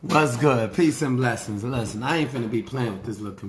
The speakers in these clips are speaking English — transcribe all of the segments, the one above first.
What's good? Peace and blessings. Listen, I ain't finna be playing with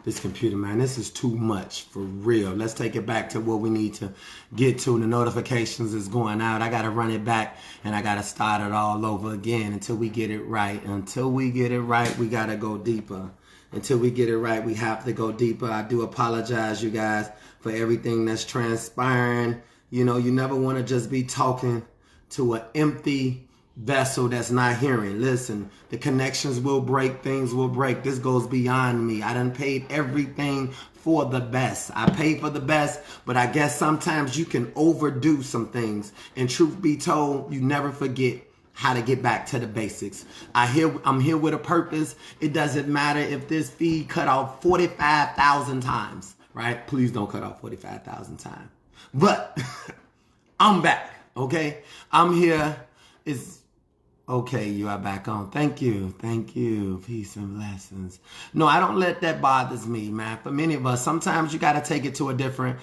this computer, man. This is too much for real. Let's take it back to what we need to get to. The notifications is going out. I gotta run it back and I gotta start it all over again until we get it right. Until we get it right, we gotta go deeper. Until we get it right, we have to go deeper. I do apologize, you guys, for everything that's transpiring. You know, you never want to just be talking to an empty vessel that's not hearing. Listen, the connections will break, things will break. This goes beyond me. I done paid everything for the best. I paid for the best, but I guess sometimes you can overdo some things. And truth be told, you never forget how to get back to the basics. I'm here with a purpose. It doesn't matter if this feed cut off 45,000 times, right? Please don't cut off 45,000 times. But I'm back, okay? I'm here. Okay, you are back on. Thank you. Peace and blessings. No, I don't let that bothers me, man. For many of us, sometimes you got to take it to a different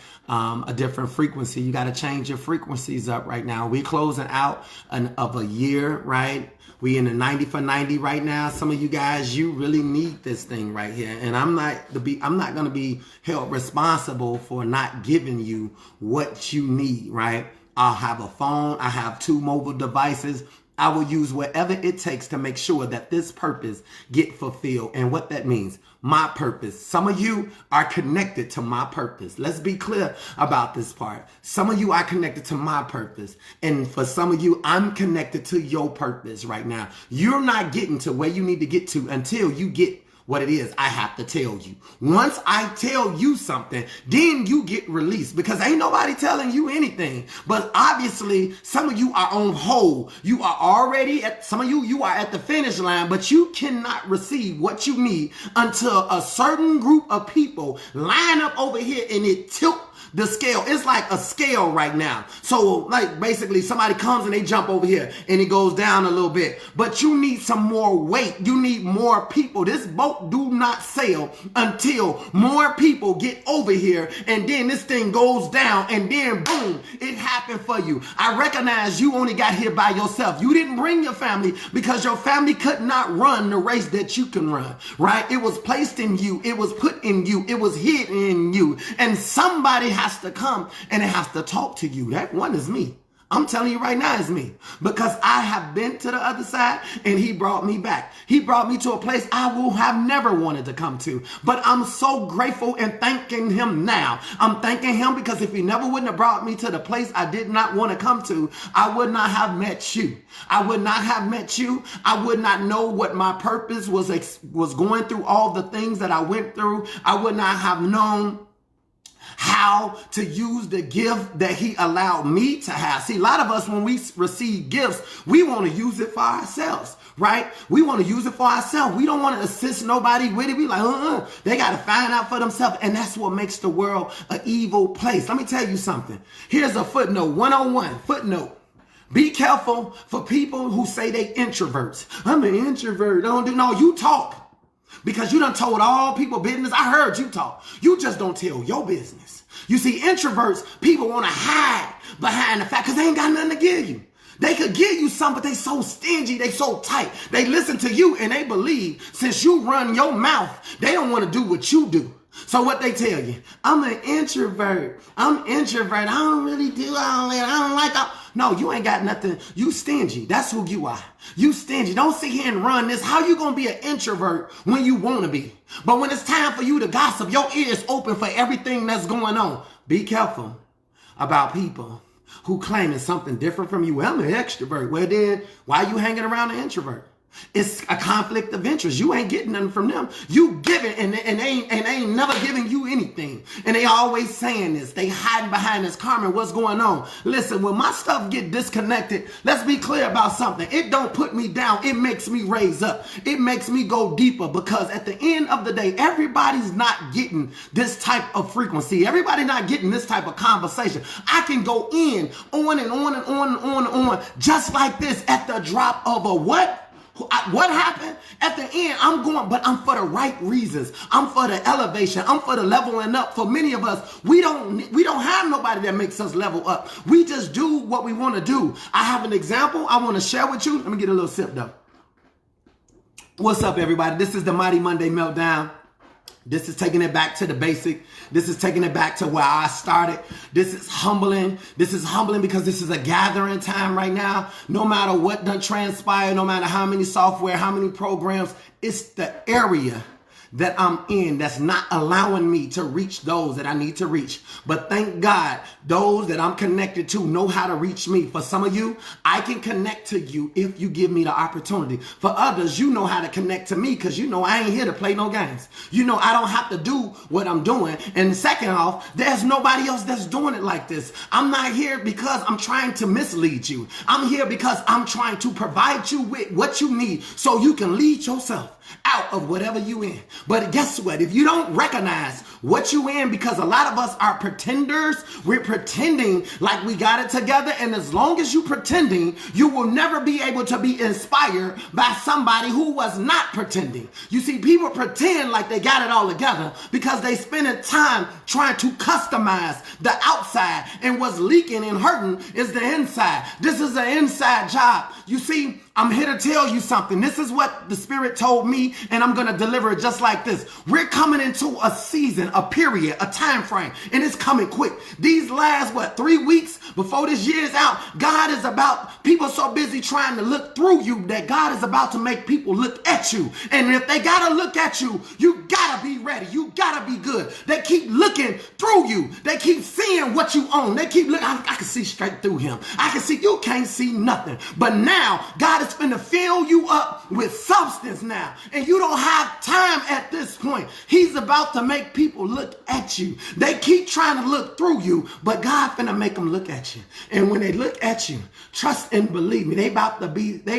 frequency. You got to change your frequencies up right now. We're closing out of a year, right? We in the 90 for 90 right now. Some of you guys, you really need this thing right here. And I'm not going to be held responsible for not giving you what you need, right? I'll have a phone. I have 2 mobile devices. I will use whatever it takes to make sure that this purpose get fulfilled. And what that means, my purpose. Some of you are connected to my purpose. Let's be clear about this part. Some of you are connected to my purpose. And for some of you, I'm connected to your purpose right now. You're not getting to where you need to get to until you get what it is I have to tell you. Once I tell you something, then you get released, because ain't nobody telling you anything. But obviously, some of you are on hold. You are already some of you are at the finish line, but you cannot receive what you need until a certain group of people line up over here and it tilt the scale. It's like a scale right now. So like basically somebody comes and they jump over here and it goes down a little bit, but you need some more weight. You need more people. This boat do not sail until more people get over here, and then this thing goes down, and then boom, it happened for you. I recognize you only got here by yourself. You didn't bring your family because your family could not run the race that you can run, right? It was placed in you. It was put in you. It was hidden in you. And somebody has to come and it has to talk to you. That one is me. I'm telling you right now, it's me, because I have been to the other side and he brought me back. He brought me to a place I will have never wanted to come to, but I'm so grateful and thanking him now. I'm thanking him because if he never wouldn't have brought me to the place I did not want to come to, I would not have met you. I would not have met you. I would not know what my purpose was going through, all the things that I went through. I would not have known how to use the gift that he allowed me to have. See, a lot of us, when we receive gifts, we want to use it for ourselves, right? We want to use it for ourselves. We don't want to assist nobody with it. We like, they got to find out for themselves. And that's what makes the world an evil place. Let me tell you something. Here's a footnote, 101 footnote. Be careful for people who say they introverts. I'm an introvert. No, you talk. Because you done told all people business. I heard you talk. You just don't tell your business. You see, introverts, people want to hide behind the fact because they ain't got nothing to give you. They could give you something, but they so stingy, they so tight. They listen to you and they believe since you run your mouth, they don't want to do what you do. So what they tell you, I'm an introvert. I don't really do all that. I don't like all. No, you ain't got nothing. You stingy. That's who you are. You stingy. Don't sit here and run this. How you going to be an introvert when you want to be? But when it's time for you to gossip, your ears open for everything that's going on. Be careful about people who claiming something different from you. Well, I'm an extrovert. Well, then why are you hanging around an introvert? It's a conflict of interest. You ain't getting nothing from them. You give it and they ain't never giving you anything. And they always saying this. They hiding behind this karma. What's going on? Listen, when my stuff get disconnected, let's be clear about something. It don't put me down. It makes me raise up. It makes me go deeper, because at the end of the day, everybody's not getting this type of frequency. Everybody not getting this type of conversation. I can go in on and on and on and on and on just like this at the drop of a what? What happened? At the end, I'm going, but I'm for the right reasons. I'm for the elevation. I'm for the leveling up. For many of us, we don't have nobody that makes us level up. We just do what we want to do. I have an example I want to share with you. Let me get a little sip though. What's up, everybody? This is the Mighty Monday Meltdown. This is taking it back to the basic. This is taking it back to where I started. This is humbling. This is humbling because this is a gathering time right now. No matter what done transpired, no matter how many software, how many programs, it's the area that I'm in that's not allowing me to reach those that I need to reach. But thank God, those that I'm connected to know how to reach me. For some of you, I can connect to you if you give me the opportunity. For others, you know how to connect to me because you know I ain't here to play no games. You know I don't have to do what I'm doing. And second off, there's nobody else that's doing it like this. I'm not here because I'm trying to mislead you. I'm here because I'm trying to provide you with what you need so you can lead yourself out of whatever you in. But guess what? If you don't recognize what you in, because a lot of us are pretenders, we're pretending like we got it together. And as long as you pretending, you will never be able to be inspired by somebody who was not pretending. You see, people pretend like they got it all together because they spending time trying to customize the outside, and what's leaking and hurting is the inside. This is an inside job. You see, I'm here to tell you something. This is what the Spirit told me, and I'm going to deliver it just like this. We're coming into a season, a period, a time frame, and it's coming quick. These last, 3 weeks before this year's out, God is about, people so busy trying to look through you that God is about to make people look at you. And if they got to look at you, you got to be ready. You got to be good. They keep looking through you. They keep seeing what you own. They keep looking. I can see straight through him. I can see, you can't see nothing. But now, God is finna fill you up with substance now. And you don't have time at this point. He's about to make people look at you. They keep trying to look through you, but God finna make them look at you. And when they look at you, trust and believe me, they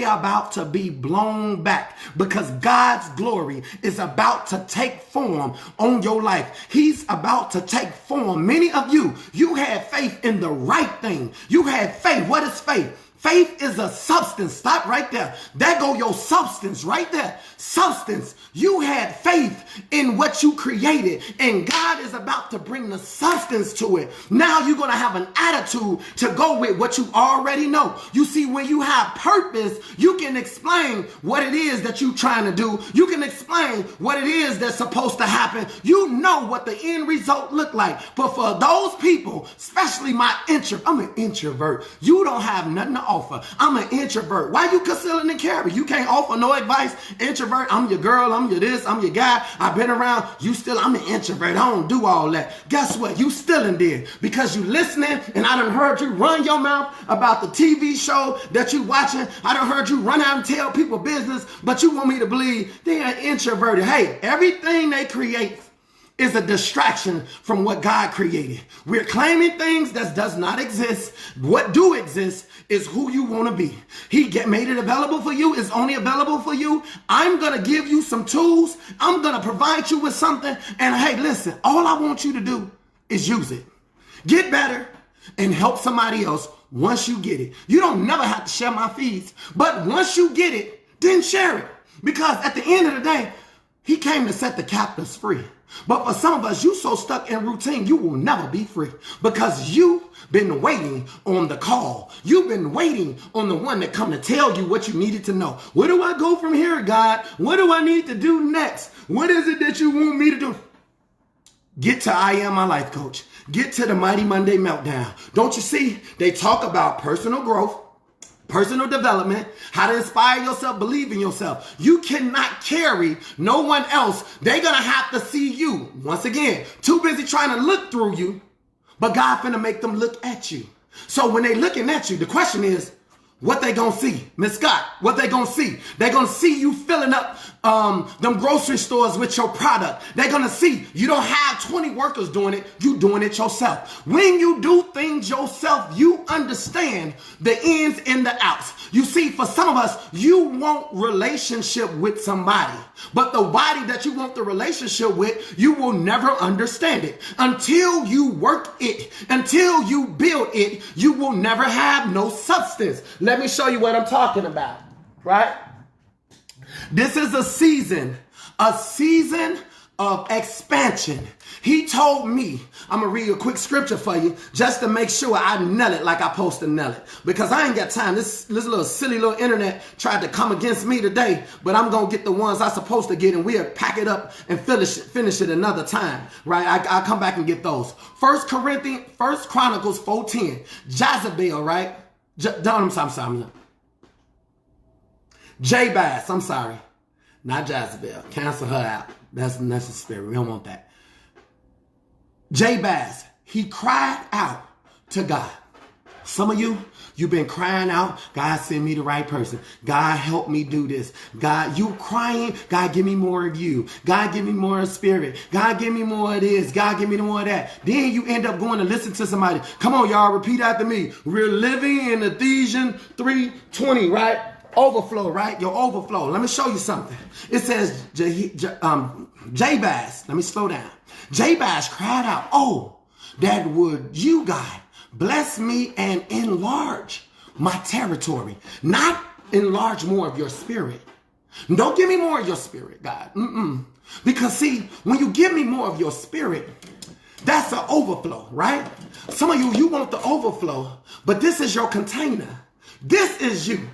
are about to be blown back because God's glory is about to take form on your life. He's about to take form. Many of you had faith in the right thing. You had faith. What is faith? Faith is a substance. Stop right there. There go your substance right there. Substance. You had faith in what you created, and God is about to bring the substance to it. Now you're going to have an attitude to go with what you already know. You see, when you have purpose, you can explain what it is that you're trying to do. You can explain what it is that's supposed to happen. You know what the end result look like. But for those people, especially I'm an introvert. You don't have nothing to offer. I'm an introvert. Why you concealing and carry? You can't offer no advice. Introvert, I'm your girl, I'm your this, I'm your guy. I've been around. I'm an introvert. I don't do all that. Guess what? You still in there because you listening, and I done heard you run your mouth about the TV show that you watching. I done heard you run out and tell people business, but you want me to believe they're introverted. Hey, everything they create is a distraction from what God created. We're claiming things that does not exist. What do exist is who you want to be. He made it available for you. It's only available for you. I'm going to give you some tools. I'm going to provide you with something. And hey, listen, all I want you to do is use it. Get better and help somebody else once you get it. You don't never have to share my feeds, but once you get it, then share it. Because at the end of the day, he came to set the captives free. But for some of us, you so stuck in routine, you will never be free because you've been waiting on the call. You've been waiting on the one that come to tell you what you needed to know. Where do I go from here, God? What do I need to do next? What is it that you want me to do? Get to I Am My Life Coach. Get to the Mighty Monday Meltdown. Don't you see? They talk about personal growth, personal development, how to inspire yourself, believe in yourself. You cannot carry no one else. They're going to have to see you. Once again, too busy trying to look through you, but God finna make them look at you. So when they looking at you, the question is, what they gonna see? Miss Scott, what they gonna see? They gonna see you filling up them grocery stores with your product. They're gonna see you don't have 20 workers doing it. You doing it yourself. When you do things yourself, you understand the ins and the outs. You see, for some of us, you want relationship with somebody, but the body that you want the relationship with, you will never understand it. Until you work it, until you build it, you will never have no substance. Let me show you what I'm talking about, right? This is a season of expansion. He told me, I'm going to read a quick scripture for you just to make sure I nail it like I'm supposed to nail it. Because I ain't got time. This little silly little internet tried to come against me today, but I'm going to get the ones I'm supposed to get, and we'll pack it up and finish it another time, right? I'll come back and get those. First Chronicles 4:10. Jezebel, right? Jabez, I'm sorry. Not Jezebel. Cancel her out. That's necessary. We don't want that. Jabez, he cried out to God. Some of you, you've been crying out, God, send me the right person. God, help me do this. God, you crying, God, give me more of you. God, give me more of spirit. God, give me more of this. God, give me more of that. Then you end up going to listen to somebody. Come on, y'all, repeat after me. We're living in Ephesians 3:20, right? Overflow, right? Your overflow. Let me show you something. It says, Jabez, let me slow down. Jabez cried out, oh, that would you, God, bless me and enlarge my territory. Not enlarge more of your spirit. Don't give me more of your spirit, God. Because see, when you give me more of your spirit, that's an overflow, right? Some of you want the overflow, but this is your container. This is you.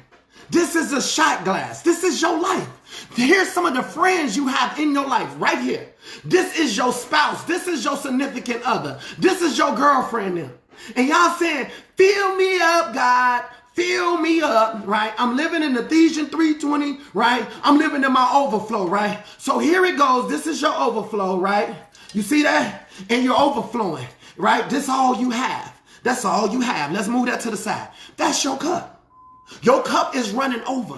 This is a shot glass. This is your life. Here's some of the friends you have in your life right here. This is your spouse. This is your significant other. This is your girlfriend now. And y'all saying, fill me up, God. Fill me up, right? I'm living in Ephesians 3:20, right? I'm living in my overflow, right? So here it goes. This is your overflow, right? You see that? And you're overflowing, right? This is all you have. That's all you have. Let's move that to the side. That's your cup. Your cup is running over,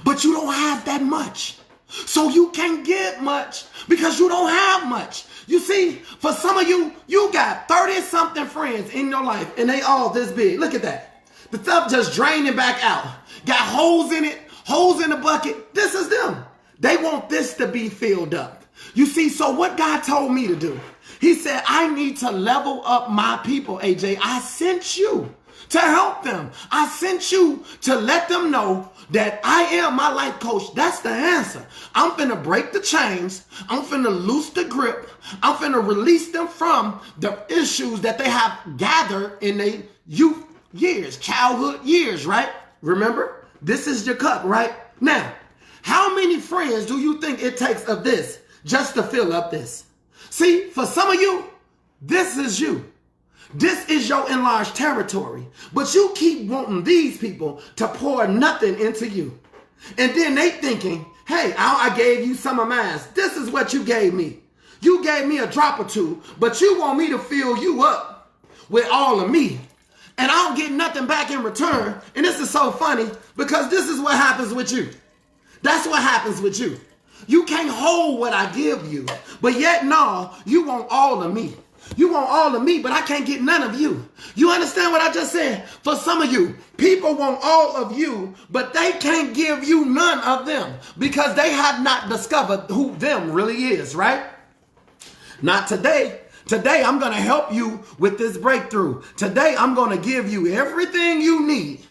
but you don't have that much. So you can't give much because you don't have much. You see, for some of you, you got 30-something friends in your life, and they all this big. Look at that. The stuff just draining back out. Got holes in it, holes in the bucket. This is them. They want this to be filled up. You see, so what God told me to do, he said, I need to level up my people, AJ. I sent you to help them. I sent you to let them know that I am my life coach. That's the answer. I'm finna break the chains. I'm finna loose the grip. I'm finna release them from the issues that they have gathered in their youth years, childhood years, right? Remember, this is your cup, right? Now, how many friends do you think it takes of this just to fill up this? See, for some of you, this is you. This is your enlarged territory, but you keep wanting these people to pour nothing into you. And then they thinking, hey, I gave you some of mine. This is what you gave me. You gave me a drop or two, but you want me to fill you up with all of me. And I don't get nothing back in return. And this is so funny because this is what happens with you. That's what happens with you. You can't hold what I give you, but yet no, you want all of me. You want all of me, but I can't get none of you. You understand what I just said? For some of you, people want all of you, but they can't give you none of them because they have not discovered who them really is, right? Not today. Today, I'm going to help you with this breakthrough. Today, I'm going to give you everything you need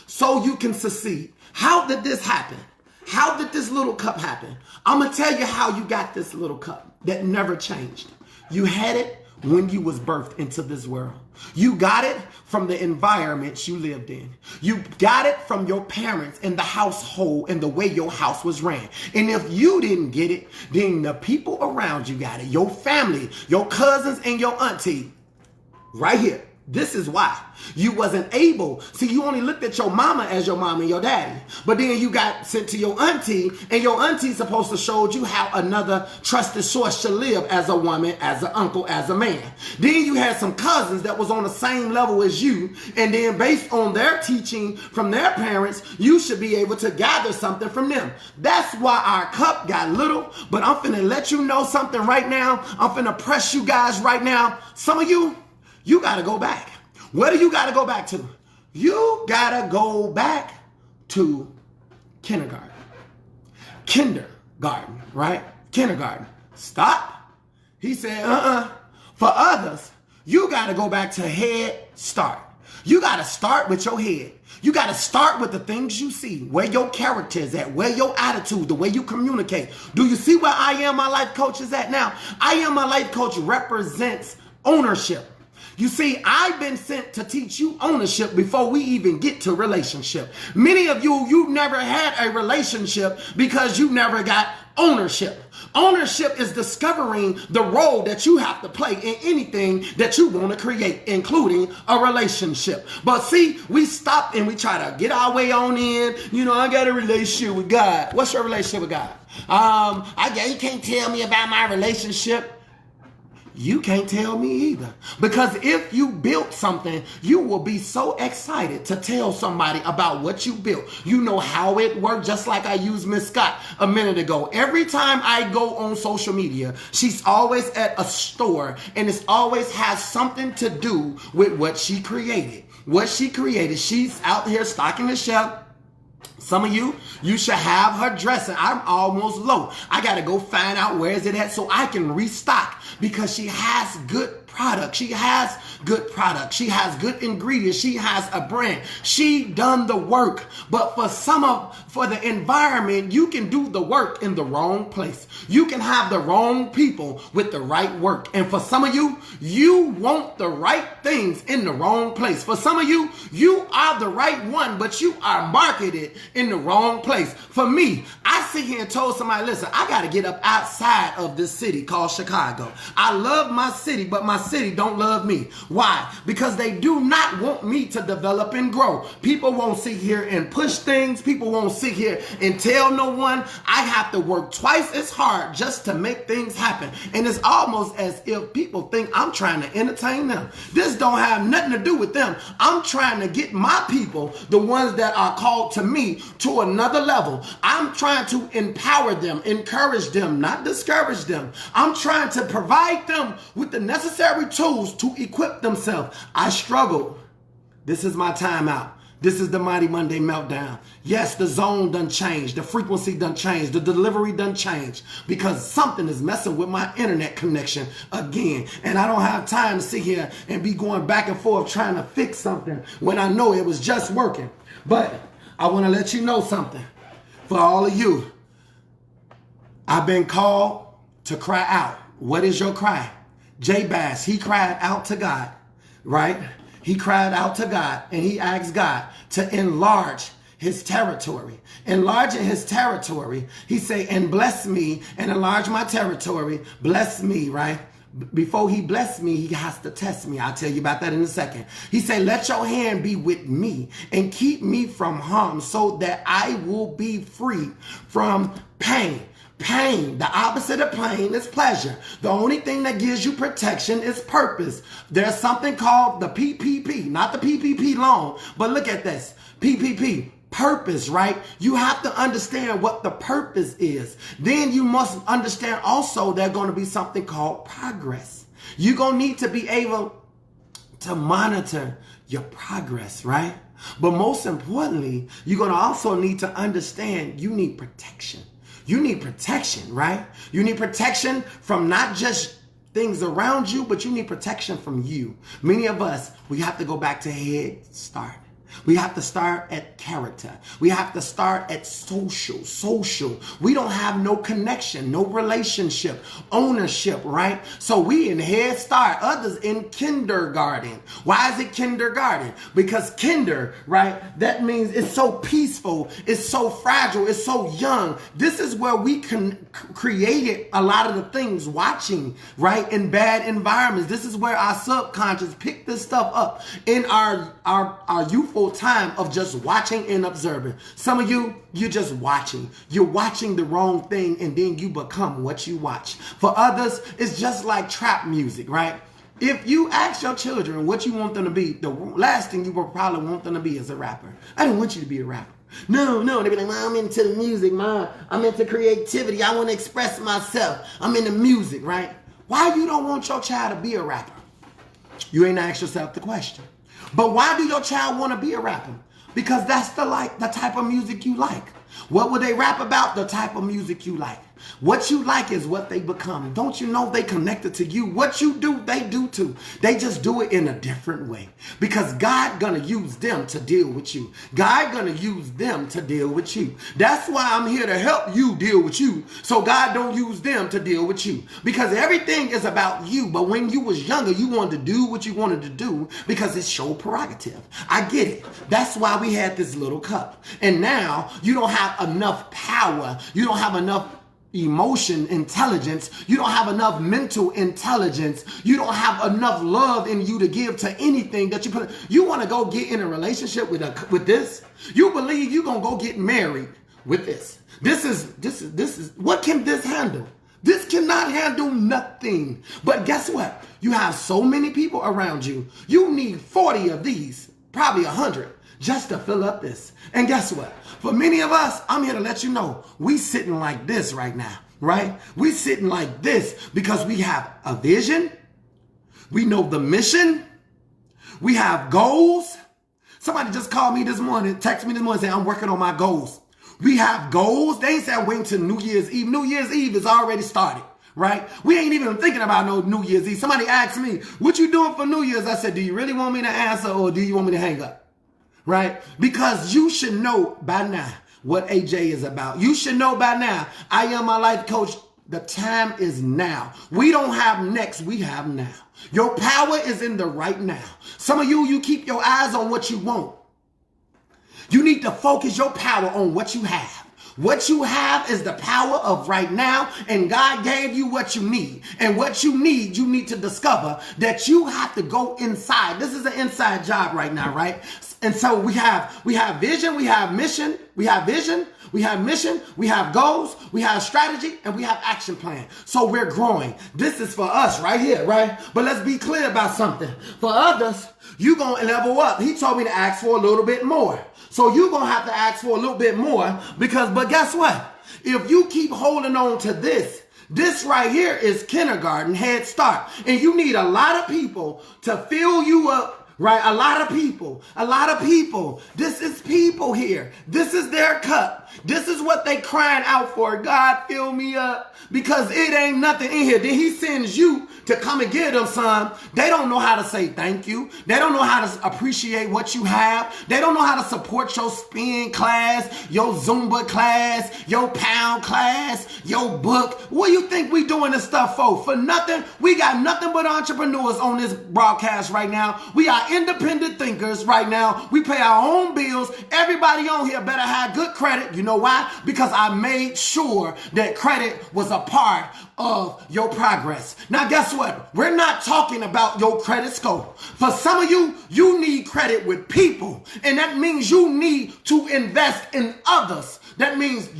so you can succeed. How did this happen? How did this little cup happen? I'm going to tell you how you got this little cup that never changed. You had it when you was birthed into this world. You got it from the environment you lived in. You got it from your parents and the household and the way your house was ran. And if you didn't get it, then the people around you got it. Your family, your cousins, and your auntie. Right here. This is why you wasn't able. See, you only looked at your mama as your mama and your daddy. But then you got sent to your auntie, and your auntie's supposed to show you how another trusted source should live as a woman, as an uncle, as a man. Then you had some cousins that was on the same level as you. And then based on their teaching from their parents, you should be able to gather something from them. That's why our cup got little. But I'm finna let you know something right now. I'm finna press you guys right now. Some of you, you got to go back. Where do you got to go back to? You got to go back to kindergarten. Kindergarten, right? Kindergarten. Stop. He said, For others, you got to go back to Head Start. You got to start with your head. You got to start with the things you see, where your character is at, where your attitude, the way you communicate. Do you see where I Am My Life Coach is at now? I Am My Life Coach represents ownership. You see, I've been sent to teach you ownership before we even get to relationship. Many of you never had a relationship because you never got ownership. Ownership is discovering the role that you have to play in anything that you want to create, including a relationship. But see, we stop and we try to get our way on in. I got a relationship with God. What's your relationship with God? You can't tell me about my relationship. You can't tell me either. Because if you built something, you will be so excited to tell somebody about what you built. You know how it worked, just like I used Miss Scott a minute ago. Every time I go on social media, she's always at a store, and it always has something to do with what she created. What she created, she's out here stocking the shelf. Some of you should have her dressing. I'm almost low. I got to go find out where is it at so I can restock, because she has good product. She has good product. She has good ingredients. She has a brand. She done the work. But for the environment, you can do the work in the wrong place. You can have the wrong people with the right work. And for some of you, you want the right things in the wrong place. For some of you, you are the right one, but you are marketed in the wrong place. For me, I sit here and told somebody, listen, I got to get up outside of this city called Chicago. I love my city, but my city don't love me. Why? Because they do not want me to develop and grow. People won't sit here and push things. People won't sit here and tell no one. I have to work twice as hard just to make things happen. And it's almost as if people think I'm trying to entertain them. This don't have nothing to do with them. I'm trying to get my people, the ones that are called to me, to another level. I'm trying to empower them, encourage them, not discourage them. I'm trying to provide them with the necessary tools to equip themselves. I struggled. This is my timeout. This is the Mighty Monday Meltdown. Yes, the zone done changed. The frequency done changed. The delivery done changed, because something is messing with my internet connection again. And I don't have time to sit here and be going back and forth trying to fix something when I know it was just working. But I want to let you know something. For all of you, I've been called to cry out. What is your cry? Jabez, he cried out to God, right? He cried out to God, and he asked God to enlarge his territory. Enlarging his territory, he said, and bless me and enlarge my territory. Bless me, right? Before he blessed me, he has to test me. I'll tell you about that in a second. He said, let your hand be with me and keep me from harm, so that I will be free from pain. Pain, the opposite of pain is pleasure. The only thing that gives you protection is purpose. There's something called the PPP, not the PPP loan, but look at this. PPP, purpose, right? You have to understand what the purpose is. Then you must understand also there's going to be something called progress. You're going to need to be able to monitor your progress, right? But most importantly, you're going to also need to understand you need protection. You need protection, right? You need protection from not just things around you, but you need protection from you. Many of us, we have to go back to head start. We have to start at character. We have to start at social. We don't have no connection, no relationship, ownership, right? So we in Head Start, others in kindergarten. Why is it kindergarten? Because kinder, right? That means it's so peaceful, it's so fragile, it's so young. This is where we created a lot of the things watching, right? In bad environments. This is where our subconscious picked this stuff up in our youthful time of just watching and observing. Some of you, you're just watching. You're watching the wrong thing, and then you become what you watch. For others, it's just like trap music, right? If you ask your children what you want them to be, the last thing you will probably want them to be is a rapper. I don't want you to be a rapper. No. They be like, Mom, I'm into the music, Mom. I'm into creativity. I want to express myself. I'm into music, right? Why you don't want your child to be a rapper? You ain't asked yourself the question. But why do your child want to be a rapper? Because that's the type of music you like. What would they rap about? The type of music you like. What you like is what they become. Don't you know they connected to you? What you do, they do too. They just do it in a different way. Because God gonna use them to deal with you. God gonna use them to deal with you. That's why I'm here to help you deal with you. So God don't use them to deal with you. Because everything is about you. But when you was younger, you wanted to do what you wanted to do because it's your prerogative. I get it. That's why we had this little cup. And now you don't have enough power. You don't have enough emotion intelligence. You don't have enough mental intelligence. You don't have enough love in you to give to anything that you put. You want to go get in a relationship with this? You believe you're going to go get married with this? This is what can this handle? This cannot handle nothing. But guess what? You have so many people around you. You need 40 of these, probably 100, just to fill up this. And guess what? For many of us, I'm here to let you know, we sitting like this right now, right? We sitting like this because we have a vision. We know the mission. We have goals. Somebody just called me this morning, texted me this morning, saying, I'm working on my goals. We have goals. They ain't said wait until New Year's Eve. New Year's Eve is already started, right? We ain't even thinking about no New Year's Eve. Somebody asked me, what you doing for New Year's? I said, do you really want me to answer or do you want me to hang up? Right? Because you should know by now what AJ is about. You should know by now, I am my life coach. The time is now. We don't have next, we have now. Your power is in the right now. Some of you keep your eyes on what you want. You need to focus your power on what you have. What you have is the power of right now, and God gave you what you need. And what you need to discover that you have to go inside. This is an inside job right now, right? And so we have vision, we have mission, we have vision, we have mission, we have goals, we have strategy, and we have action plan. So we're growing. This is for us right here, right? But let's be clear about something. For others, you're going to level up. He told me to ask for a little bit more. So you're going to have to ask for a little bit more but guess what? If you keep holding on to this right here is kindergarten, head start. And you need a lot of people to fill you up, right? A lot of people. This is people here. This is their cup. This is what they crying out for. God, fill me up because it ain't nothing in here. Then he sends you to come and get them some. They don't know how to say thank you. They don't know how to appreciate what you have. They don't know how to support your spin class, your Zumba class, your pound class, your book. What do you think we doing this stuff for? For nothing. We got nothing but entrepreneurs on this broadcast right now. We are independent thinkers right now. We pay our own bills. Everybody on here better have good credit. You know why? Because I made sure that credit was a part of your progress. Now, guess what? We're not talking about your credit score. For some of you, you need credit with people. And that means you need to invest in others. That means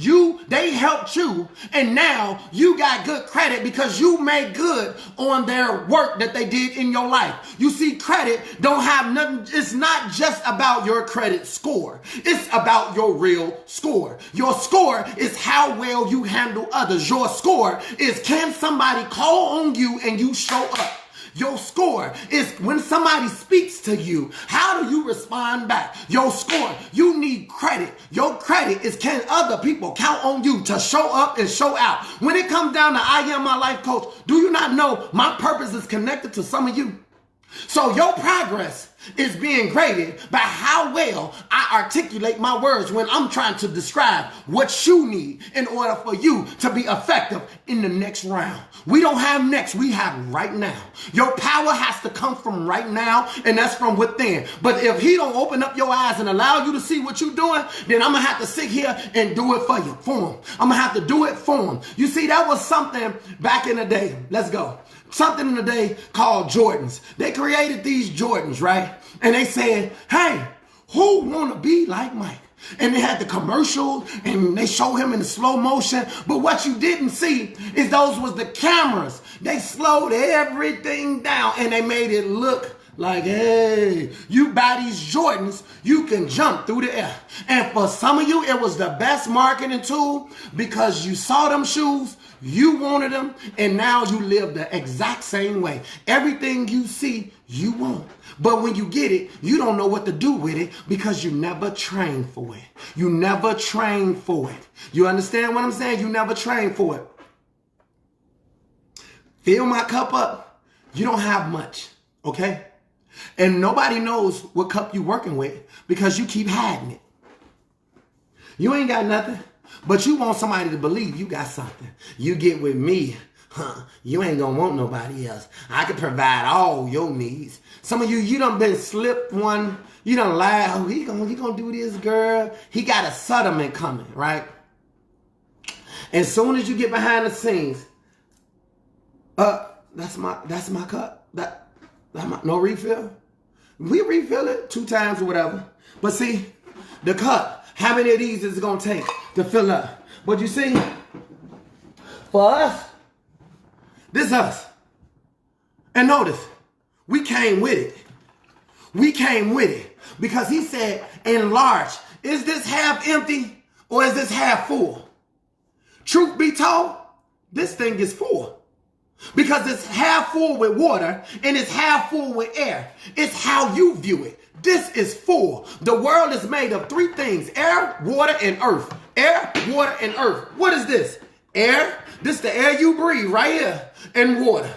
they helped you, and now you got good credit because you made good on their work that they did in your life. You see, credit don't have nothing. It's not just about your credit score. It's about your real score. Your score is how well you handle others. Your score is can somebody call on you and you show up. Your score is when somebody speaks to you, how do you respond back? Your score, you need credit. Your credit is can other people count on you to show up and show out. When it comes down to I am my life coach, do you not know my purpose is connected to some of you? So your progress is being graded by how well I articulate my words when I'm trying to describe what you need in order for you to be effective in the next round. We don't have next, we have right now. Your power has to come from right now, and that's from within. But if he don't open up your eyes and allow you to see what you're doing, then I'm going to have to sit here and do it for you, for him. I'm going to have to do it for him. You see, that was something back in the day. Let's go. Something in the day called Jordans. They created these Jordans, right? And they said, hey, who want to be like Mike? And they had the commercial and they show him in the slow motion. But what you didn't see is those was the cameras. They slowed everything down and they made it look Like, hey, you buy these Jordans, you can jump through the air. And for some of you, it was the best marketing tool because you saw them shoes, you wanted them, and now you live the exact same way. Everything you see, you want. But when you get it, you don't know what to do with it because you never trained for it. You never trained for it. You understand what I'm saying? You never trained for it. Fill my cup up. You don't have much, okay? And nobody knows what cup you're working with because you keep hiding it. You ain't got nothing, but you want somebody to believe you got something. You get with me, you ain't gonna want nobody else. I can provide all your needs. Some of you, you done been slipped one. You done lied. Oh, he gonna do this, girl. He got a settlement coming, right? As soon as you get behind the scenes, that's my cup. No refill. We refill it 2 times or whatever. But see, the cup, how many of these is it going to take to fill up? But you see, for us, this is us. And notice, we came with it. We came with it. Because he said, enlarge. Is this half empty or is this half full? Truth be told, this thing is full. Because it's half full with water and it's half full with air. It's how you view it. This is full. The world is made of 3 things: air, water, and earth. Air, water, and earth. What is this? Air. This is the air you breathe right here. And water.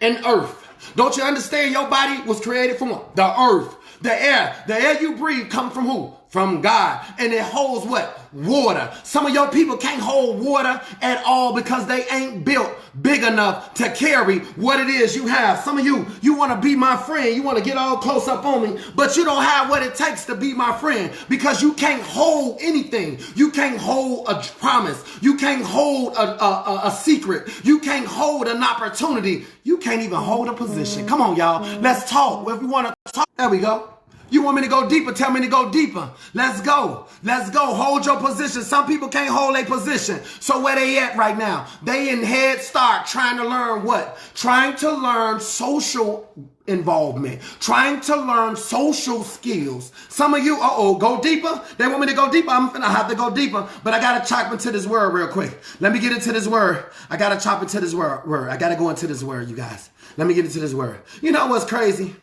And earth. Don't you understand your body was created from what? The earth. The air. The air you breathe comes from who? From God. And it holds what? Water. Some of your people can't hold water at all because they ain't built big enough to carry what it is you have. Some of you, you want to be my friend. You want to get all close up on me, but you don't have what it takes to be my friend because you can't hold anything. You can't hold a promise. You can't hold a secret. You can't hold an opportunity. You can't even hold a position. Come on, y'all. Let's talk. If we want to talk, there we go. You want me to go deeper? Tell me to go deeper. Let's go. Let's go. Hold your position. Some people can't hold a position. So where they at right now? They in Head Start trying to learn what? Trying to learn social involvement. Trying to learn social skills. Some of you, go deeper. They want me to go deeper. I'm finna have to go deeper. But I got to chop into this word real quick. Let me get into this word. I got to chop into this word. I got to go into this word, you guys. Let me get into this word. You know what's crazy?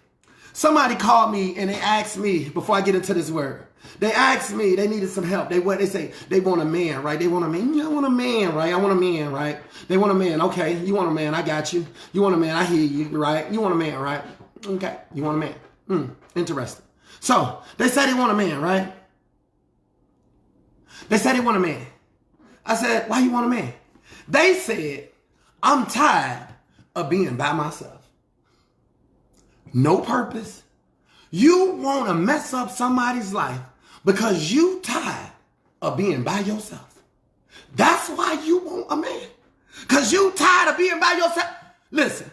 Somebody called me and they asked me, before I get into this word, they asked me, they needed some help. They say they want a man, right? They want a man. I want a man, right? I want a man, right? They want a man. Okay, you want a man. I got you. You want a man. I hear you, right? You want a man, right? Okay, you want a man. Interesting. So they said they want a man, right? They said they want a man. I said, why you want a man? They said, I'm tired of being by myself. No purpose. You want to mess up somebody's life because you tired of being by yourself. That's why you want a man. Because you tired of being by yourself. Listen,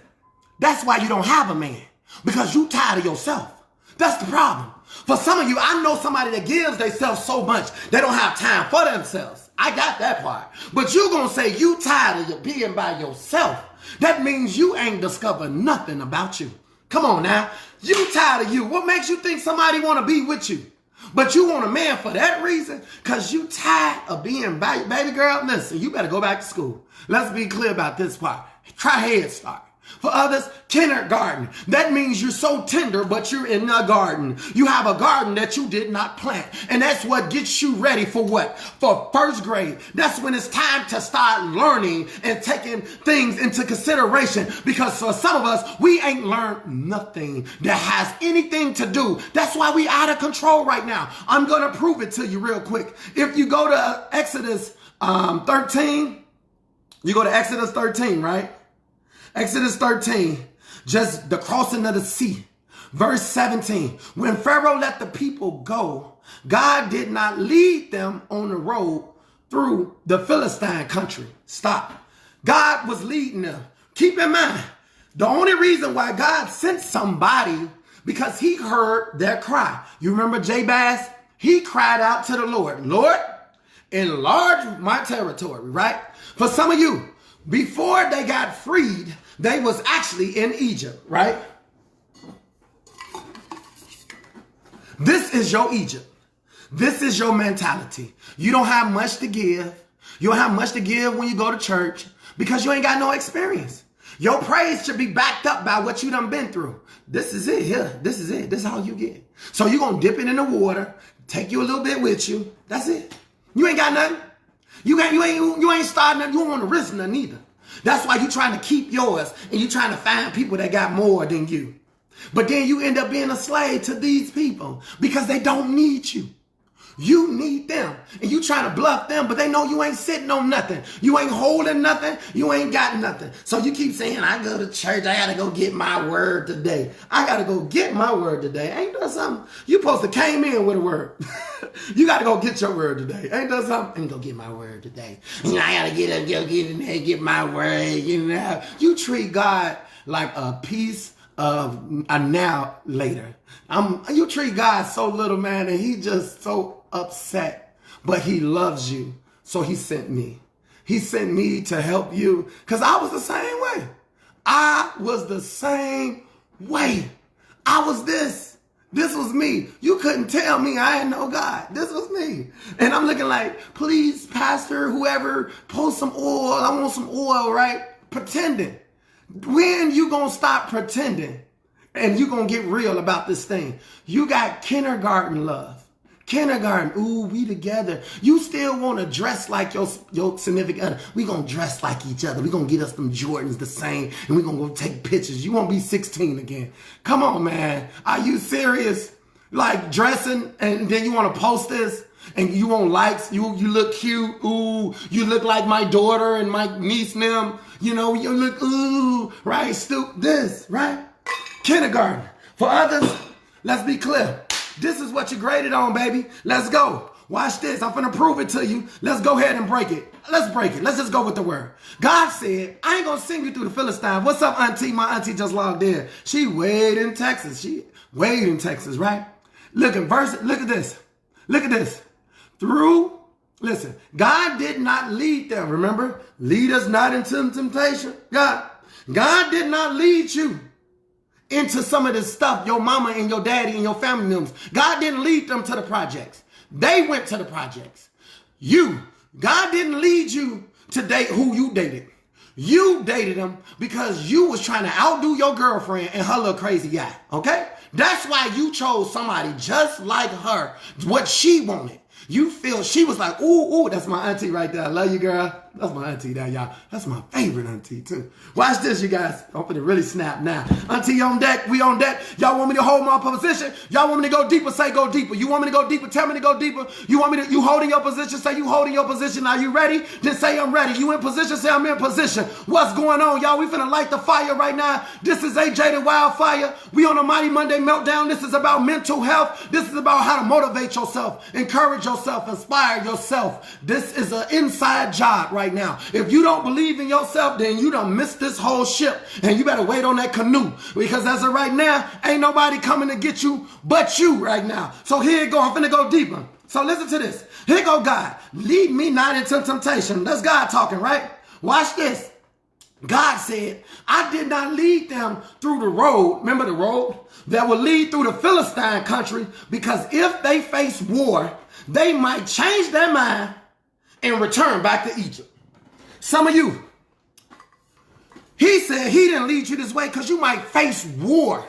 that's why you don't have a man. Because you tired of yourself. That's the problem. For some of you, I know somebody that gives themselves so much, they don't have time for themselves. I got that part. But you going to say you tired of being by yourself. That means you ain't discovered nothing about you. Come on now. You tired of you. What makes you think somebody want to be with you? But you want a man for that reason? Because you tired of being by, baby girl, listen, you better go back to school. Let's be clear about this part. Try Head Start. For others, kindergarten. That means you're so tender, but you're in a garden. You have a garden that you did not plant. And that's what gets you ready for what? For first grade. That's when it's time to start learning and taking things into consideration. Because for some of us, we ain't learned nothing that has anything to do. That's why we out of control right now. I'm going to prove it to you real quick. If you go to Exodus 13, you go to Exodus 13, right? Exodus 13, just the crossing of the sea. Verse 17, when Pharaoh let the people go, God did not lead them on the road through the Philistine country. Stop. God was leading them. Keep in mind, the only reason why God sent somebody, because he heard their cry. You remember Jabez? He cried out to the Lord, Lord, enlarge my territory, right? For some of you, before they got freed, they was actually in Egypt, right? This is your Egypt. This is your mentality. You don't have much to give. You don't have much to give when you go to church because you ain't got no experience. Your praise should be backed up by what you done been through. This is it here. This is it. This is all you get. So you're going to dip it in the water, take you a little bit with you. That's it. You ain't got nothing. You ain't starting nothing. You don't want to risk nothing either. That's why you trying to keep yours and you trying to find people that got more than you. But then you end up being a slave to these people because they don't need you. You need them. And you trying to bluff them, but they know you ain't sitting on nothing. You ain't holding nothing. You ain't got nothing. So you keep saying, I go to church. I got to go get my word today. I got to go get my word today. Ain't that something? You supposed to came in with a word. You got to go get your word today. Ain't that something? I'm going to go get my word today. You know, I got to get up, go get in there, get my word. You know, you treat God like a piece of a now later. You treat God so little, man, and he just so upset, but he loves you. So he sent me. He sent me to help you because I was the same way. I was the same way. I was this. This was me. You couldn't tell me I ain't no God. This was me. And I'm looking like, please, pastor, whoever, post some oil. I want some oil, right? Pretending. When you gonna stop pretending and you gonna get real about this thing? You got kindergarten love. Kindergarten, ooh, we together. You still want to dress like your significant other. We going to dress like each other. We going to get us some Jordans the same, and we going to go take pictures. You won't be 16 again. Come on, man. Are you serious? Like dressing, and then you want to post this, and you want likes. You look cute. Ooh, you look like my daughter and my niece and them. You know, you look, ooh, right? This, right? Kindergarten. For others, let's be clear. This is what you graded on, baby. Let's go. Watch this. I'm finna prove it to you. Let's go ahead and break it. Let's break it. Let's just go with the word. God said, I ain't gonna send you through the Philistine. What's up, auntie? My auntie just logged in. She way in Texas. She way in Texas, right? Look at this. Look at this. Listen, God did not lead them. Remember? Lead us not into temptation. God did not lead you into some of this stuff, your mama and your daddy and your family members. God didn't lead them to the projects. They went to the projects. God didn't lead you to date who you dated. You dated them because you was trying to outdo your girlfriend and her little crazy guy, okay? That's why you chose somebody just like her, what she wanted. You feel she was like, ooh, that's my auntie right there. I love you, girl. That's my auntie there, y'all. That's my favorite auntie, too. Watch this, you guys. I'm finna really snap now. Auntie on deck. We on deck. Y'all want me to hold my position? Y'all want me to go deeper? Say go deeper. You want me to go deeper? Tell me to go deeper. You want me to, you holding your position? Say you holding your position. Are you ready? Then say I'm ready. You in position? Say I'm in position. What's going on, y'all? We finna light the fire right now. This is AJ the Wildfire. We on a Mighty Monday Meltdown. This is about mental health. This is about how to motivate yourself, encourage yourself, inspire yourself. This is an inside job right now. If you don't believe in yourself, then you done missed this whole ship, and you better wait on that canoe, because as of right now, ain't nobody coming to get you but you right now. So here you go. I'm finna go deeper. So listen to this. Here go God. Lead me not into temptation. That's God talking, right? Watch this. God said, I did not lead them through the road. Remember the road that will lead through the Philistine country, because if they face war, they might change their mind and return back to Egypt. Some of you, he said he didn't lead you this way because you might face war.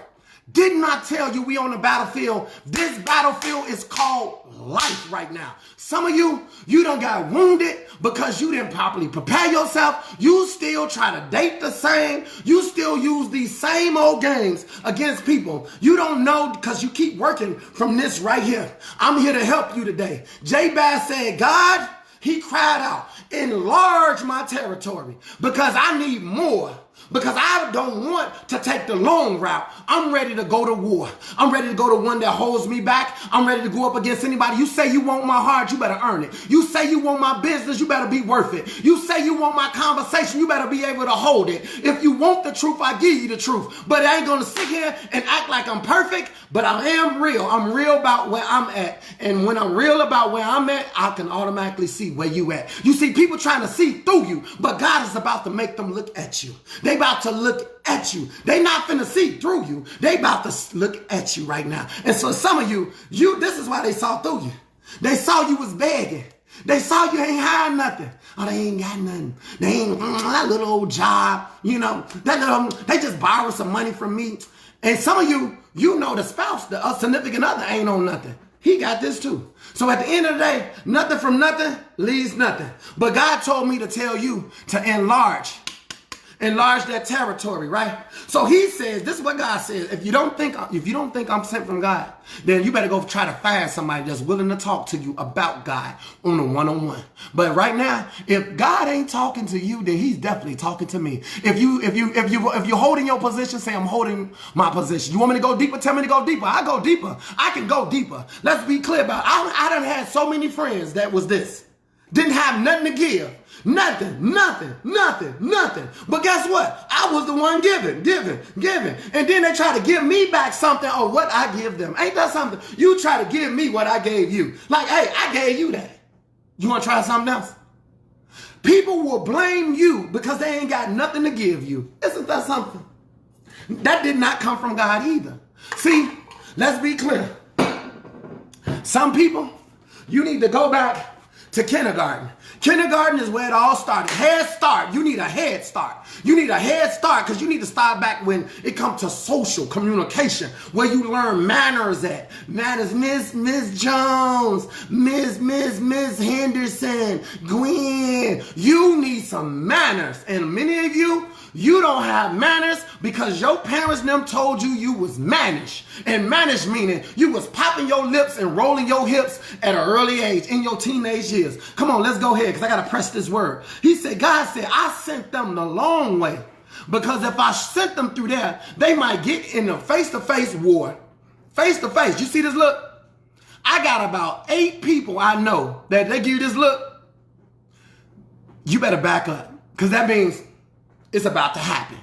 Did not tell you we on the battlefield. This battlefield is called life right now. Some of you done got wounded because you didn't properly prepare yourself. You still try to date the same. You still use these same old games against people. You don't know because you keep working from this right here. I'm here to help you today. Jabez said, God, he cried out, enlarge my territory because I need more. Because I don't want to take the long route. I'm ready to go to war. I'm ready to go to one that holds me back. I'm ready to go up against anybody. You say you want my heart, you better earn it. You say you want my business, you better be worth it. You say you want my conversation, you better be able to hold it. If you want the truth, I give you the truth. But I ain't going to sit here and act like I'm perfect, but I am real. I'm real about where I'm at. And when I'm real about where I'm at, I can automatically see where you at. You see people trying to see through you, but God is about to make them look at you. They about to look at you. They not finna see through you. They about to look at you right now. And so some of you, this is why they saw through you. They saw you was begging. They saw you ain't hired nothing. Oh, they ain't got nothing. They ain't that little old job, you know. They just borrowed some money from me. And some of you, you know the spouse, the significant other ain't on nothing. He got this too. So at the end of the day, nothing from nothing leaves nothing. But God told me to tell you to enlarge that territory, right? So he says, this is what God says. If you don't think I'm sent from God, then you better go try to find somebody that's willing to talk to you about God on a one-on-one. But right now, if God ain't talking to you, then he's definitely talking to me. If you're holding your position, say I'm holding my position. You want me to go deeper? Tell me to go deeper. I go deeper. I can go deeper. Let's be clear about it. I done had so many friends that was this. Didn't have nothing to give. Nothing. But guess what? I was the one giving. And then they try to give me back something or what I give them. Ain't that something? You try to give me what I gave you. Like, hey, I gave you that. You want to try something else? People will blame you because they ain't got nothing to give you. Isn't that something? That did not come from God either. See, let's be clear. Some people, you need to go back to kindergarten. Kindergarten is where it all started. Head start. You need a head start. You need a head start because you need to start back when it comes to social communication, where you learn manners at. Manners, Miss Jones, Miss Henderson, Gwen. You need some manners. And many of you, you don't have manners because your parents them told you was mannish. And mannish meaning you was popping your lips and rolling your hips at an early age in your teenage years. Come on, let's go ahead because I got to press this word. He said, God said, I sent them the long way because if I sent them through there, they might get in a face-to-face war. Face-to-face. You see this look? I got about 8 people I know that they give you this look. You better back up because that means it's about to happen.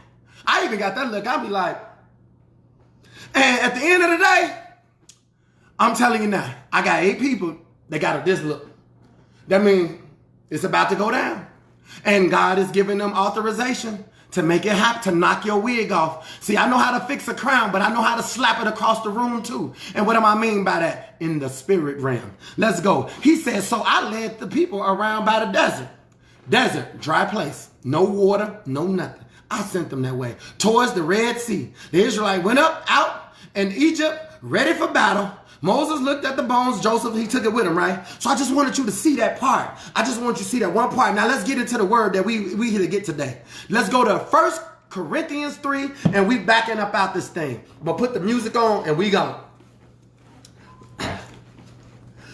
I even got that look. I'll be like, and at the end of the day, I'm telling you now, I got 8 people that got this look. That means it's about to go down. And God is giving them authorization to make it happen, to knock your wig off. See, I know how to fix a crown, but I know how to slap it across the room too. And what do I mean by that? In the spirit realm. Let's go. He says, so I led the people around by the desert. Desert, dry place, no water, no nothing. I sent them that way towards the Red Sea. The Israelites went up, out, and Egypt ready for battle. Moses looked at the bones. Joseph, he took it with him, right? So I just wanted you to see that part. I just want you to see that one part. Now let's get into the word that we here to get today. Let's go to 1 Corinthians 3, and we backing up out this thing. But put the music on, and we go.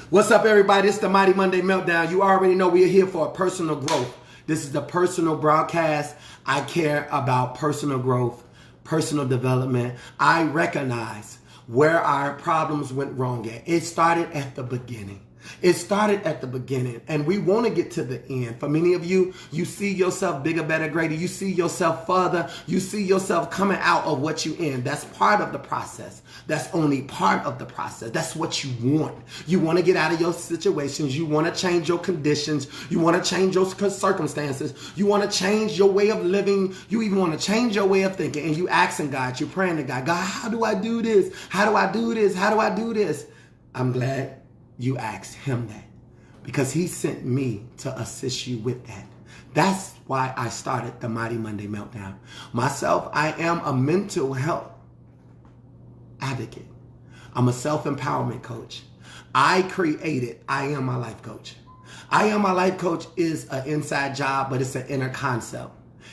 What's up, everybody? It's the Mighty Monday Meltdown. You already know we are here for a personal growth. This is the personal broadcast. I care about personal growth, personal development. I recognize where our problems went wrong at. It started at the beginning. It started at the beginning, and we want to get to the end. For many of you, you see yourself bigger, better, greater. You see yourself further. You see yourself coming out of what you in. That's part of the process. That's only part of the process. That's what you want. You want to get out of your situations. You want to change your conditions. You want to change your circumstances. You want to change your way of living. You even want to change your way of thinking, and you asking God, you're praying to God, God, how do I do this? How do I do this? How do I do this? I'm glad you asked him that because he sent me to assist you with that. That's why I started the Mighty Monday Meltdown. Myself, I am a mental health advocate. I'm a self-empowerment coach. I created I Am My Life Coach. I Am My Life Coach is an inside job, but it's an inner concept.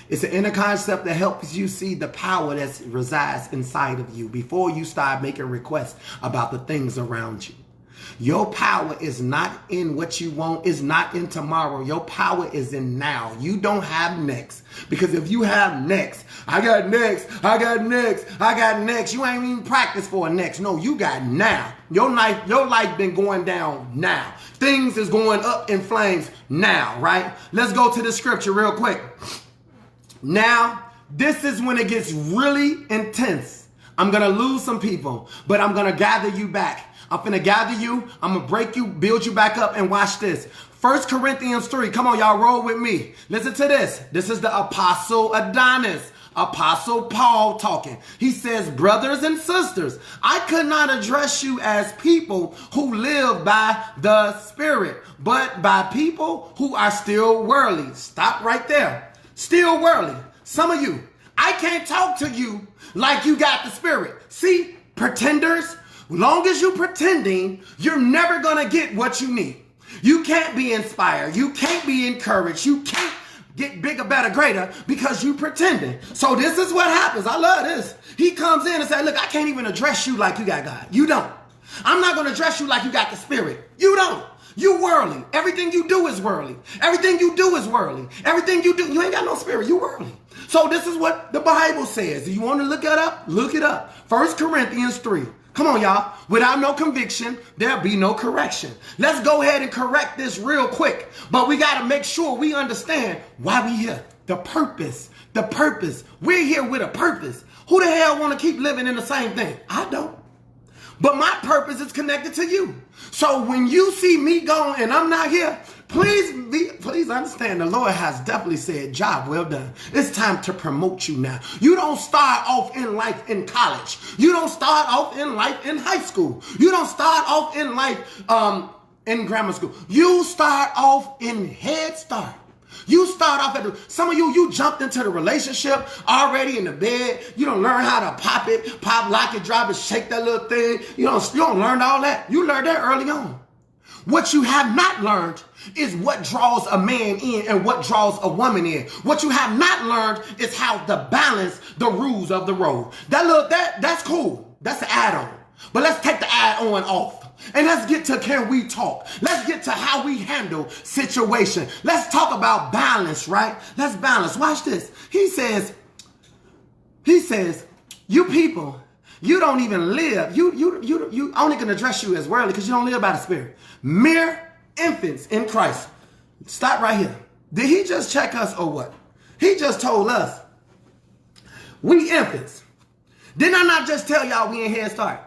It's an inner concept that helps you see the power that resides inside of you before you start making requests about the things around you. Your power is not in what you want, is not in tomorrow. Your power is in now. You don't have next. Because if you have next, I got next, you ain't even practiced for a next. No, you got now. Your life been going down now. Things is going up in flames now, right? Let's go to the scripture real quick. Now, this is when it gets really intense. I'm going to lose some people, but I'm going to gather you back. I'm finna gather you. I'm gonna break you, build you back up, and watch this. 1 Corinthians 3. Come on, y'all, roll with me. Listen to this. This is the Apostle Adonis, Apostle Paul talking. He says, brothers and sisters, I could not address you as people who live by the Spirit, but by people who are still worldly. Stop right there. Still worldly. Some of you, I can't talk to you like you got the Spirit. See, pretenders, long as you pretending, you're never going to get what you need. You can't be inspired. You can't be encouraged. You can't get bigger, better, greater because you pretending. So this is what happens. I love this. He comes in and says, look, I can't even address you like you got God. You don't. I'm not going to address you like you got the Spirit. You don't. You worldly. Everything you do is worldly. Everything you do is worldly. Everything you do, you ain't got no Spirit. You worldly. So this is what the Bible says. Do you want to look it up? Look it up. 1 Corinthians 3. Come on, y'all. Without no conviction, there'll be no correction. Let's go ahead and correct this real quick. But we got to make sure we understand why we here. The purpose. The purpose. We're here with a purpose. Who the hell want to keep living in the same thing? I don't. But my purpose is connected to you. So when you see me going and I'm not here, please understand the Lord has definitely said, job well done. It's time to promote you now. You don't start off in life in college. You don't start off in life in high school. You don't start off in life in grammar school. You start off in Head Start. You start off some of you jumped into the relationship already in the bed. You don't learn how to pop it, lock it, drop it, shake that little thing. You don't learn all that. You learned that early on. What you have not learned is what draws a man in and what draws a woman in. What you have not learned is how to balance the rules of the road. That's cool. That's an add-on. But let's take the add-on off. And let's get to can we talk. Let's get to how we handle situation. Let's talk about balance, right? Let's balance. Watch this. He says, you people, you don't even live. You only can address you as worldly because you don't live by the Spirit. Mere infants in Christ. Stop right here. Did he just check us or what? He just told us we infants. Didn't I not just tell y'all we in Head Start?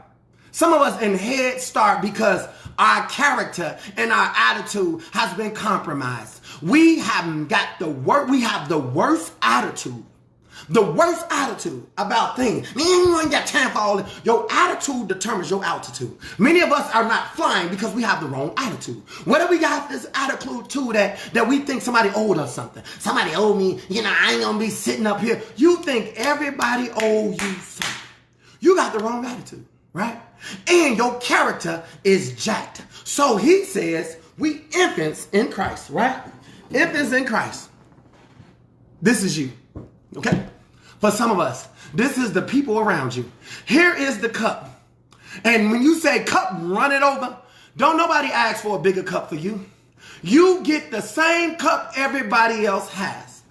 Some of us in Head Start because our character and our attitude has been compromised. We haven't got we have the worst attitude. The worst attitude about things. Man, you ain't got time for all that. Your attitude determines your altitude. Many of us are not flying because we have the wrong attitude. What if we got this attitude too that we think somebody owed us something? Somebody owed me, I ain't gonna be sitting up here. You think everybody owes you something. You got the wrong attitude, right? And your character is jacked. So he says, we infants in Christ, right? Infants in Christ. This is you, okay? For some of us, this is the people around you. Here is the cup. And when you say cup, run it over, don't nobody ask for a bigger cup for you. You get the same cup everybody else has.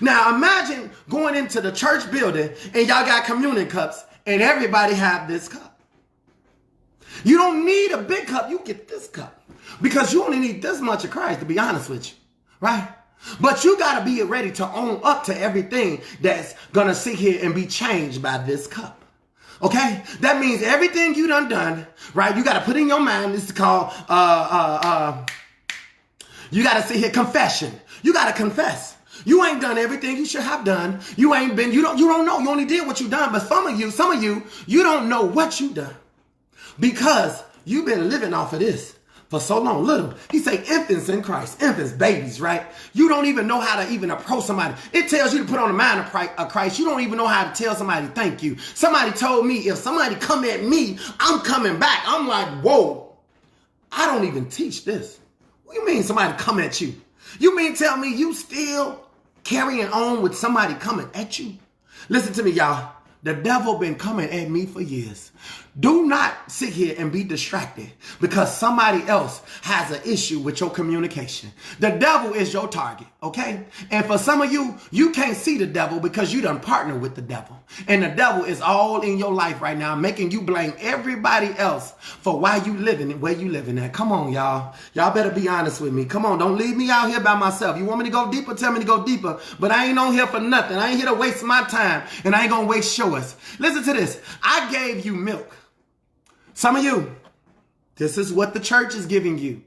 Now imagine going into the church building and y'all got communion cups and everybody have this cup. You don't need a big cup. You get this cup because you only need this much of Christ, to be honest with you, right? But you got to be ready to own up to everything that's going to sit here and be changed by this cup. Okay? That means everything you done, right? You got to put in your mind, this is called, you got to sit here, confession. You got to confess. You ain't done everything you should have done. You don't know. You only did what you done. But some of you, you don't know what you done. Because you've been living off of this for so long. Little. He say infants in Christ. Infants, babies, right? You don't even know how to even approach somebody. It tells you to put on the mind of Christ. You don't even know how to tell somebody thank you. Somebody told me if somebody come at me, I'm coming back. I'm like, whoa. I don't even teach this. What do you mean somebody come at you? You mean tell me you still carrying on with somebody coming at you? Listen to me, y'all. The devil been coming at me for years. Do not sit here and be distracted because somebody else has an issue with your communication. The devil is your target, okay? And for some of you, you can't see the devil because you done partner with the devil. And the devil is all in your life right now, making you blame everybody else for why you living and where you living at. Come on, y'all. Y'all better be honest with me. Come on, don't leave me out here by myself. You want me to go deeper? Tell me to go deeper. But I ain't on here for nothing. I ain't here to waste my time, and I ain't gonna waste yours. Listen to this. I gave you milk. Some of you, this is what the church is giving you.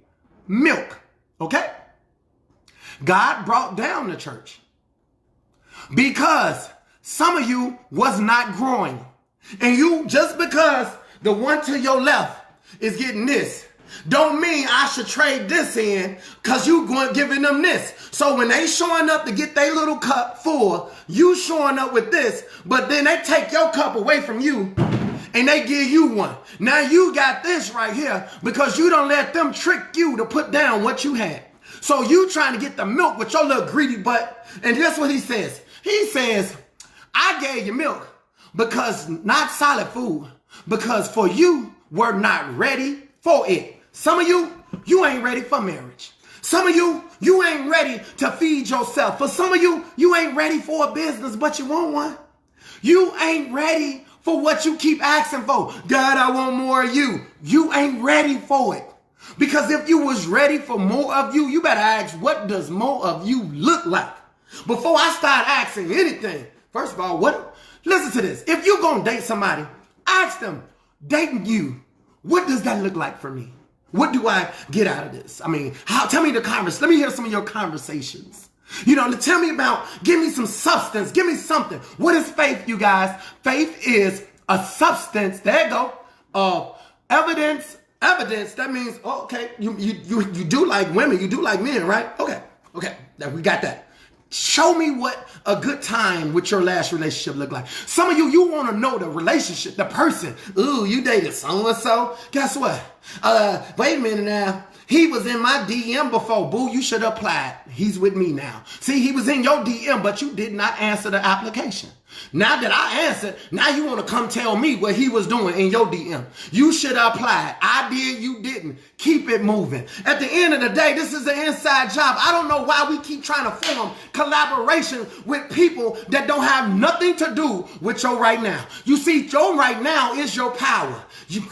Milk, okay? God brought down the church because some of you was not growing. And you, just because the one to your left is getting this, don't mean I should trade this in because you going giving them this. So when they showing up to get their little cup full, you showing up with this, but then they take your cup away from you and they give you one. Now you got this right here because you don't let them trick you to put down what you had. So you trying to get the milk with your little greedy butt. And that's what he says. He says, I gave you milk because not solid food, because for you were not ready for it. Some of you ain't ready for marriage. Some of you ain't ready to feed yourself. For some of you ain't ready for a business, but you want one. You ain't ready for what you keep asking for. God, I want more of you. You ain't ready for it. Because if you was ready for more of you, you better ask, what does more of you look like? Before I start asking anything, first of all, listen to this. If you're going to date somebody, ask them, dating you, what does that look like for me? What do I get out of this? I mean, tell me the conversation. Let me hear some of your conversations. Tell me give me some substance. Give me something. What is faith, you guys? Faith is a substance, there you go, of evidence. Evidence, that means, okay, you do like women, you do like men, right? Okay, we got that. Show me what a good time with your last relationship looked like. Some of you want to know the relationship, the person. Ooh, you dated so-and-so. Guess what? Wait a minute now. He was in my DM before. Boo, you should apply. He's with me now. See, he was in your DM, but you did not answer the application. Now that I answered, now you want to come tell me what he was doing in your DM. You should apply. I did, you didn't. Keep it moving. At the end of the day, this is an inside job. I don't know why we keep trying to form collaboration with people that don't have nothing to do with your right now. You see, your right now is your power.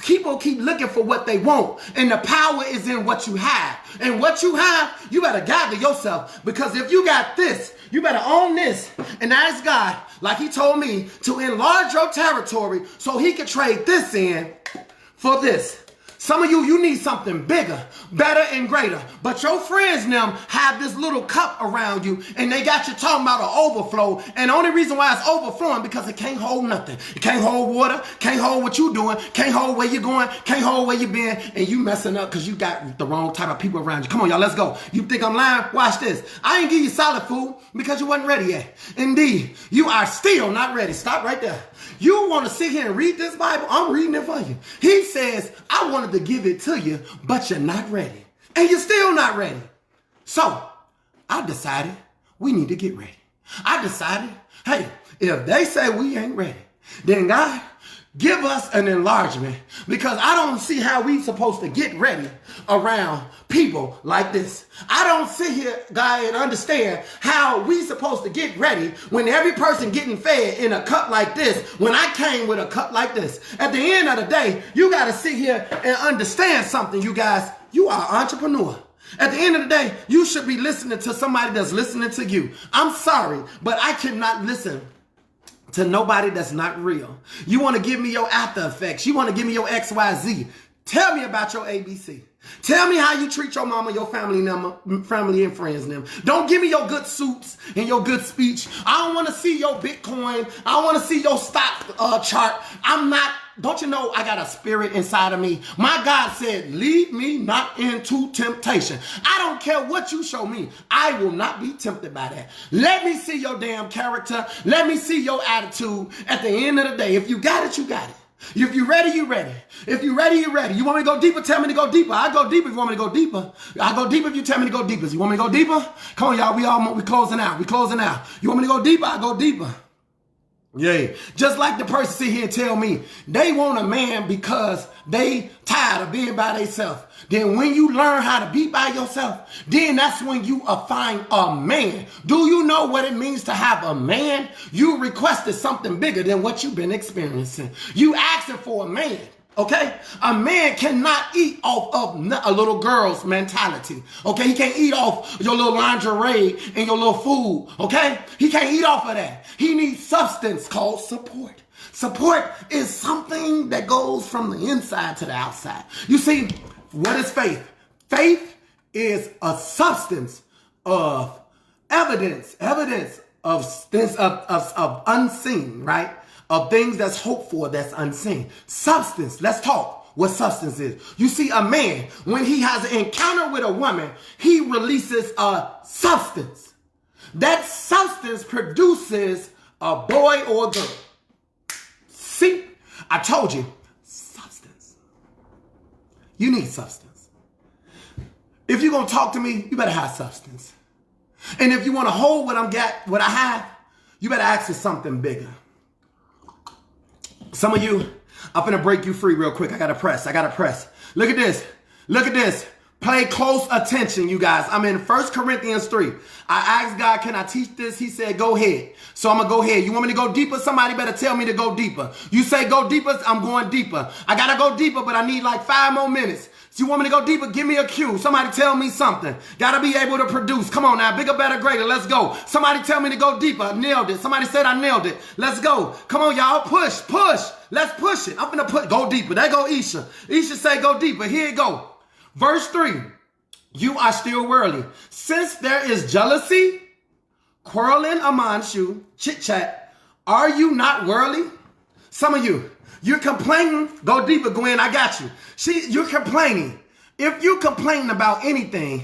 People keep looking for what they want, and the power is in what you have. And what you have, you better gather yourself, because if you got this, you better own this and ask God, like he told me, to enlarge your territory so he could trade this in for this. Some of you need something bigger, better, and greater. But your friends now have this little cup around you, and they got you talking about an overflow. And the only reason why it's overflowing because it can't hold nothing. It can't hold water, can't hold what you doing, can't hold where you're going, can't hold where you been, and you messing up because you got the wrong type of people around you. Come on, y'all, let's go. You think I'm lying? Watch this. I ain't give you solid food because you wasn't ready yet. Indeed, you are still not ready. Stop right there. You want to sit here and read this Bible? I'm reading it for you. He says, I wanted to give it to you, but you're not ready. And you're still not ready. So I decided we need to get ready. I decided, hey, if they say we ain't ready, then God, give us an enlargement, because I don't see how we supposed to get ready around people like this. I don't sit here, God, and understand how we supposed to get ready when every person getting fed in a cup like this, when I came with a cup like this. At the end of the day, you got to sit here and understand something, you guys. You are an entrepreneur. At the end of the day, you should be listening to somebody that's listening to you. I'm sorry, but I cannot listen to nobody that's not real. You want to give me your after effects. You want to give me your XYZ. Tell me about your ABC. Tell me how you treat your mama, your family and friends. Don't give me your good suits and your good speech. I don't want to see your Bitcoin. I don't want to see your stock chart. Don't you know I got a spirit inside of me? My God said, lead me not into temptation. I don't care what you show me. I will not be tempted by that. Let me see your damn character. Let me see your attitude. At the end of the day, if you got it, you got it. If you're ready, you're ready. If you're ready, you're ready. You want me to go deeper? Tell me to go deeper. I go deeper if you want me to go deeper. I go deeper if you tell me to go deeper. You want me to go deeper? Come on, y'all. We closing out. We closing out. You want me to go deeper? I go deeper. Yeah. Just like the person sit here and tell me they want a man because they tired of being by themselves. Then when you learn how to be by yourself, then that's when you find a man. Do you know what it means to have a man? You requested something bigger than what you've been experiencing. You asking for a man. Okay? A man cannot eat off of a little girl's mentality. Okay? He can't eat off your little lingerie and your little food. Okay? He can't eat off of that. He needs substance called support. Support is something that goes from the inside to the outside. You see, what is faith? Faith is a substance of evidence of unseen, right? Of things that's hoped for that's unseen. Substance. Let's talk what substance is. You see, a man, when he has an encounter with a woman, he releases a substance. That substance produces a boy or a girl. See, I told you, substance. You need substance. If you're going to talk to me, you better have substance. And if you want to hold what I have, you better ask for something bigger. Some of you, I'm going to break you free real quick. I got to press. Look at this. Pay close attention, you guys. I'm in 1 Corinthians 3. I asked God, can I teach this? He said, go ahead. So I'm going to go ahead. You want me to go deeper? Somebody better tell me to go deeper. You say go deeper, I'm going deeper. I got to go deeper, but I need like 5 more minutes. So you want me to go deeper? Give me a cue. Somebody tell me something. Got to be able to produce. Come on now. Bigger, better, greater. Let's go. Somebody tell me to go deeper. I nailed it. Somebody said I nailed it. Let's go. Come on, y'all. Push. Let's push it. I'm going to go deeper. There go Isha. Isha say go deeper. Here it go. Verse 3. You are still worldly. Since there is jealousy, quarreling amongst you, chit chat, are you not worldly? Some of you, you're complaining. Go deeper, Gwen. I got you. You're complaining. If you complain about anything,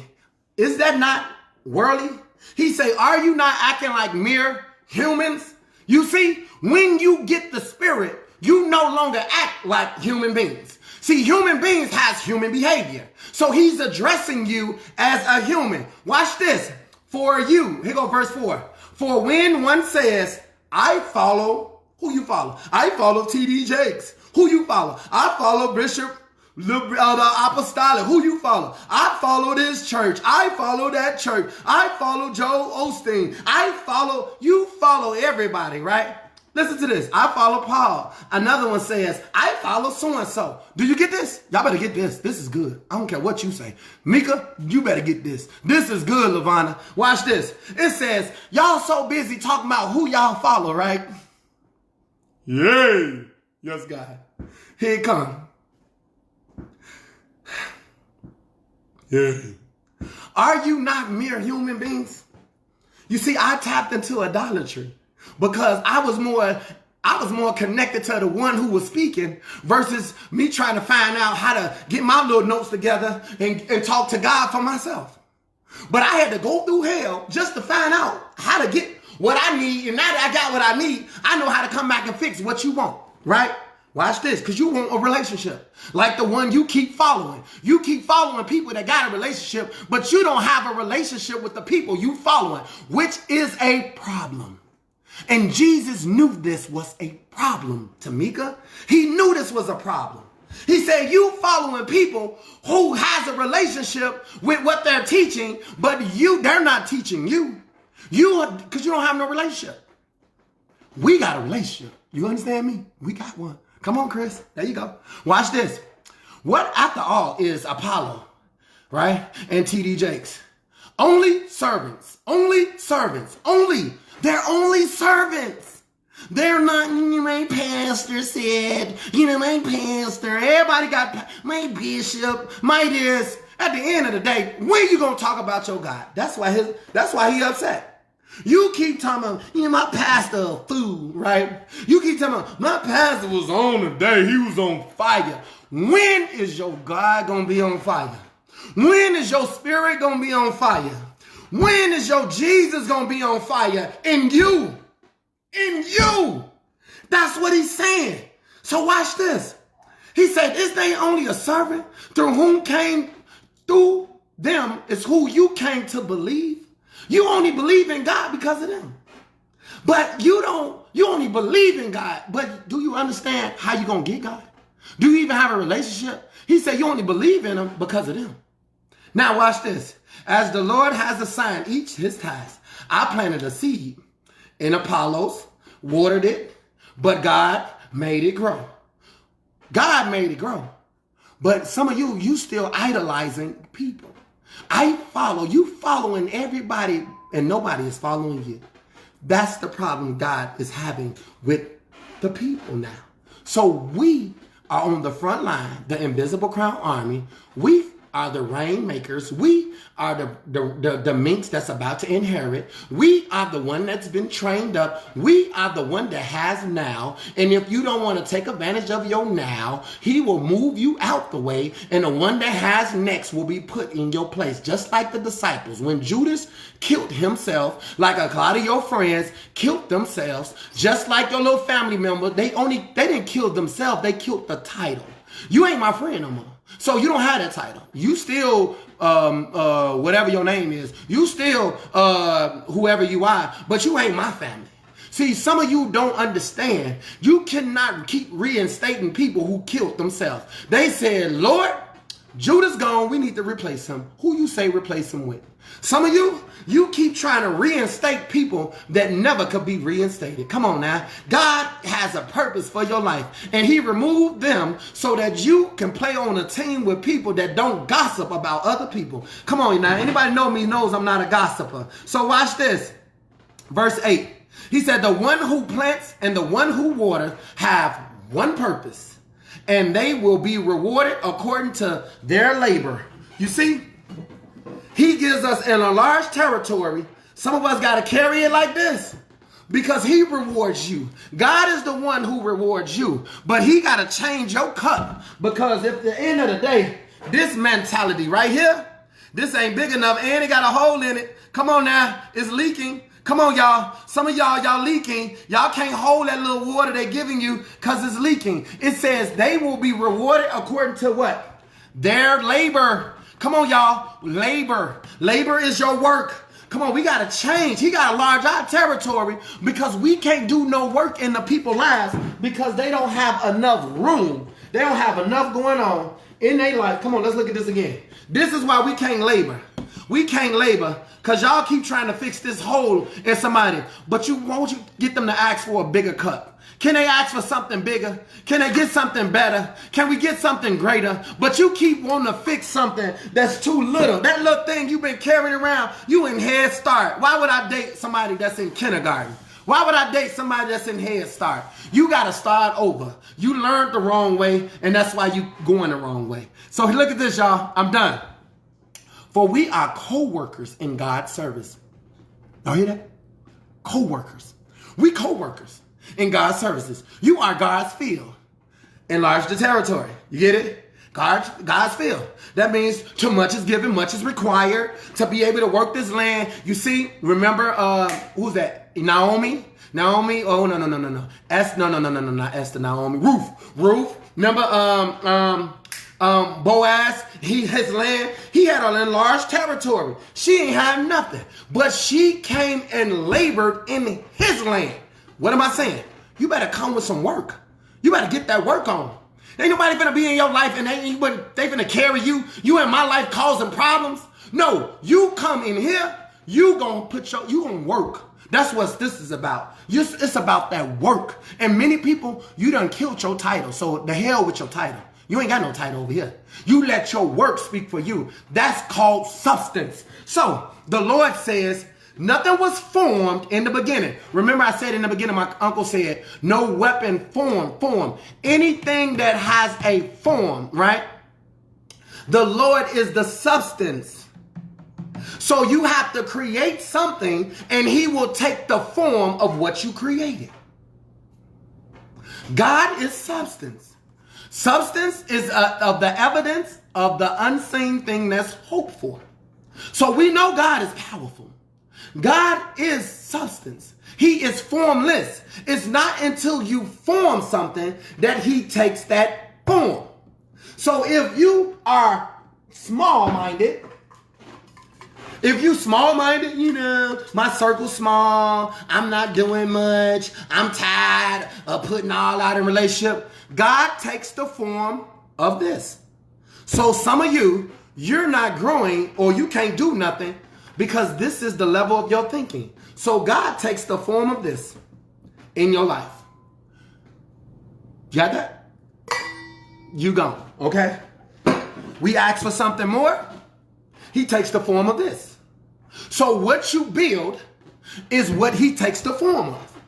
is that not worldly? He say, are you not acting like mere humans? You see, when you get the spirit, you no longer act like human beings. See, human beings has human behavior. So he's addressing you as a human. Watch this. For you, here go verse 4. For when one says, I follow, who you follow? I follow T.D. Jakes. Who you follow? I follow Bishop the Apostolic. Who you follow? I follow this church. I follow that church. I follow Joel Osteen. You follow everybody, right? Listen to this. I follow Paul. Another one says, I follow so-and-so. Do you get this? Y'all better get this. This is good. I don't care what you say. Mika, you better get this. This is good, Lavana. Watch this. It says, y'all so busy talking about who y'all follow, right? Yay. Yes, God. Here it comes. Yeah. Are you not mere human beings? You see, I tapped into idolatry. Because I was more connected to the one who was speaking versus me trying to find out how to get my little notes together and talk to God for myself. But I had to go through hell just to find out how to get what I need. And now that I got what I need, I know how to come back and fix what you want, right? Watch this, because you want a relationship like the one you keep following. You keep following people that got a relationship, but you don't have a relationship with the people you following, which is a problem. And Jesus knew this was a problem, Tamika. He knew this was a problem. He said, you following people who has a relationship with what they're teaching, but they're not teaching you. Because you don't have no relationship. We got a relationship. You understand me? We got one. Come on, Chris. There you go. Watch this. What, after all, is Apollo, right? And T.D. Jakes? Only servants. They're only servants. They're not, my pastor said, my pastor, everybody got, my bishop, my this. At the end of the day, when you going to talk about your God? That's why he upset. You keep talking about, my pastor a fool, right? You keep talking about, my pastor was on today, he was on fire. When is your God going to be on fire? When is your spirit going to be on fire? When is your Jesus going to be on fire? In you. In you. That's what he's saying. So watch this. He said, is they only a servant through them is who you came to believe? You only believe in God because of them. But you only believe in God. But do you understand how you're going to get God? Do you even have a relationship? He said you only believe in him because of them. Now watch this. As the Lord has assigned each his task, I planted a seed in Apollos, watered it, but God made it grow. God made it grow. But some of you still idolizing people. You following everybody and nobody is following you. That's the problem God is having with the people now. So we are on the front line, the Invisible Crown Army. We are the rainmakers. We are the minx that's about to inherit. We are the one that's been trained up. We are the one that has now. And if you don't want to take advantage of your now, he will move you out the way. And the one that has next will be put in your place. Just like the disciples. When Judas killed himself, like a lot of your friends killed themselves, just like your little family member, they didn't kill themselves. They killed the title. You ain't my friend no more. So you don't have that title. You still, whatever your name is. You still, whoever you are, but you ain't my family. See, some of you don't understand. You cannot keep reinstating people who killed themselves. They said, Lord, Judas gone. We need to replace him. Who you say replace him with? Some of you keep trying to reinstate people that never could be reinstated. Come on now. God has a purpose for your life, and he removed them so that you can play on a team with people that don't gossip about other people. Come on now. Anybody know me knows I'm not a gossiper. So watch this. Verse 8. He said, the one who plants and the one who waters have one purpose, and they will be rewarded according to their labor. You see? He gives us in a large territory. Some of us got to carry it like this because he rewards you. God is the one who rewards you, but he got to change your cup, because at the end of the day, this mentality right here, this ain't big enough and it got a hole in it. Come on now. It's leaking. Come on, y'all. Some of y'all leaking. Y'all can't hold that little water they're giving you because it's leaking. It says they will be rewarded according to what? Their labor. Come on, y'all. Labor. Labor is your work. Come on, we got to change. He got to enlarge our territory because we can't do no work in the people's lives because they don't have enough room. They don't have enough going on in their life. Come on, let's look at this again. This is why we can't labor. We can't labor because y'all keep trying to fix this hole in somebody, but won't you get them to ask for a bigger cup? Can they ask for something bigger? Can they get something better? Can we get something greater? But you keep wanting to fix something that's too little. That little thing you've been carrying around, you in Head Start. Why would I date somebody that's in kindergarten? Why would I date somebody that's in Head Start? You got to start over. You learned the wrong way, and that's why you going the wrong way. So look at this, y'all. I'm done. For we are co-workers in God's service. Y'all hear that? Co-workers. We co-workers in God's services. You are God's field. Enlarge the territory. You get it? God's field. That means too much is given, much is required to be able to work this land. You see, remember, who's that? Naomi? Oh, no. Not Esther, Naomi. Ruth. Remember, Boaz, his land, he had an enlarged territory. She ain't had nothing, but she came and labored in his land. What am I saying? You better come with some work. You better get that work on. Ain't nobody finna be in your life and they finna carry you. You in my life causing problems. No, you come in here, you gonna work. That's what this is about. It's about that work. And many people, you done killed your title. So the hell with your title. You ain't got no title over here. You let your work speak for you. That's called substance. So the Lord says, nothing was formed in the beginning. Remember I said in the beginning, my uncle said, no weapon form. Anything that has a form, right? The Lord is the substance. So you have to create something and he will take the form of what you created. God is substance. Substance is of the evidence of the unseen thing that's hoped for. So we know God is powerful. God is substance. He is formless. It's not until you form something that he takes that form. So if you are small-minded, my circle's small, I'm not doing much, I'm tired of putting all out in relationship, God takes the form of this. So some of you're not growing or you can't do nothing because this is the level of your thinking. So God takes the form of this in your life. You got that? You gone, okay? We ask for something more. He takes the form of this. So what you build is what he takes the form of.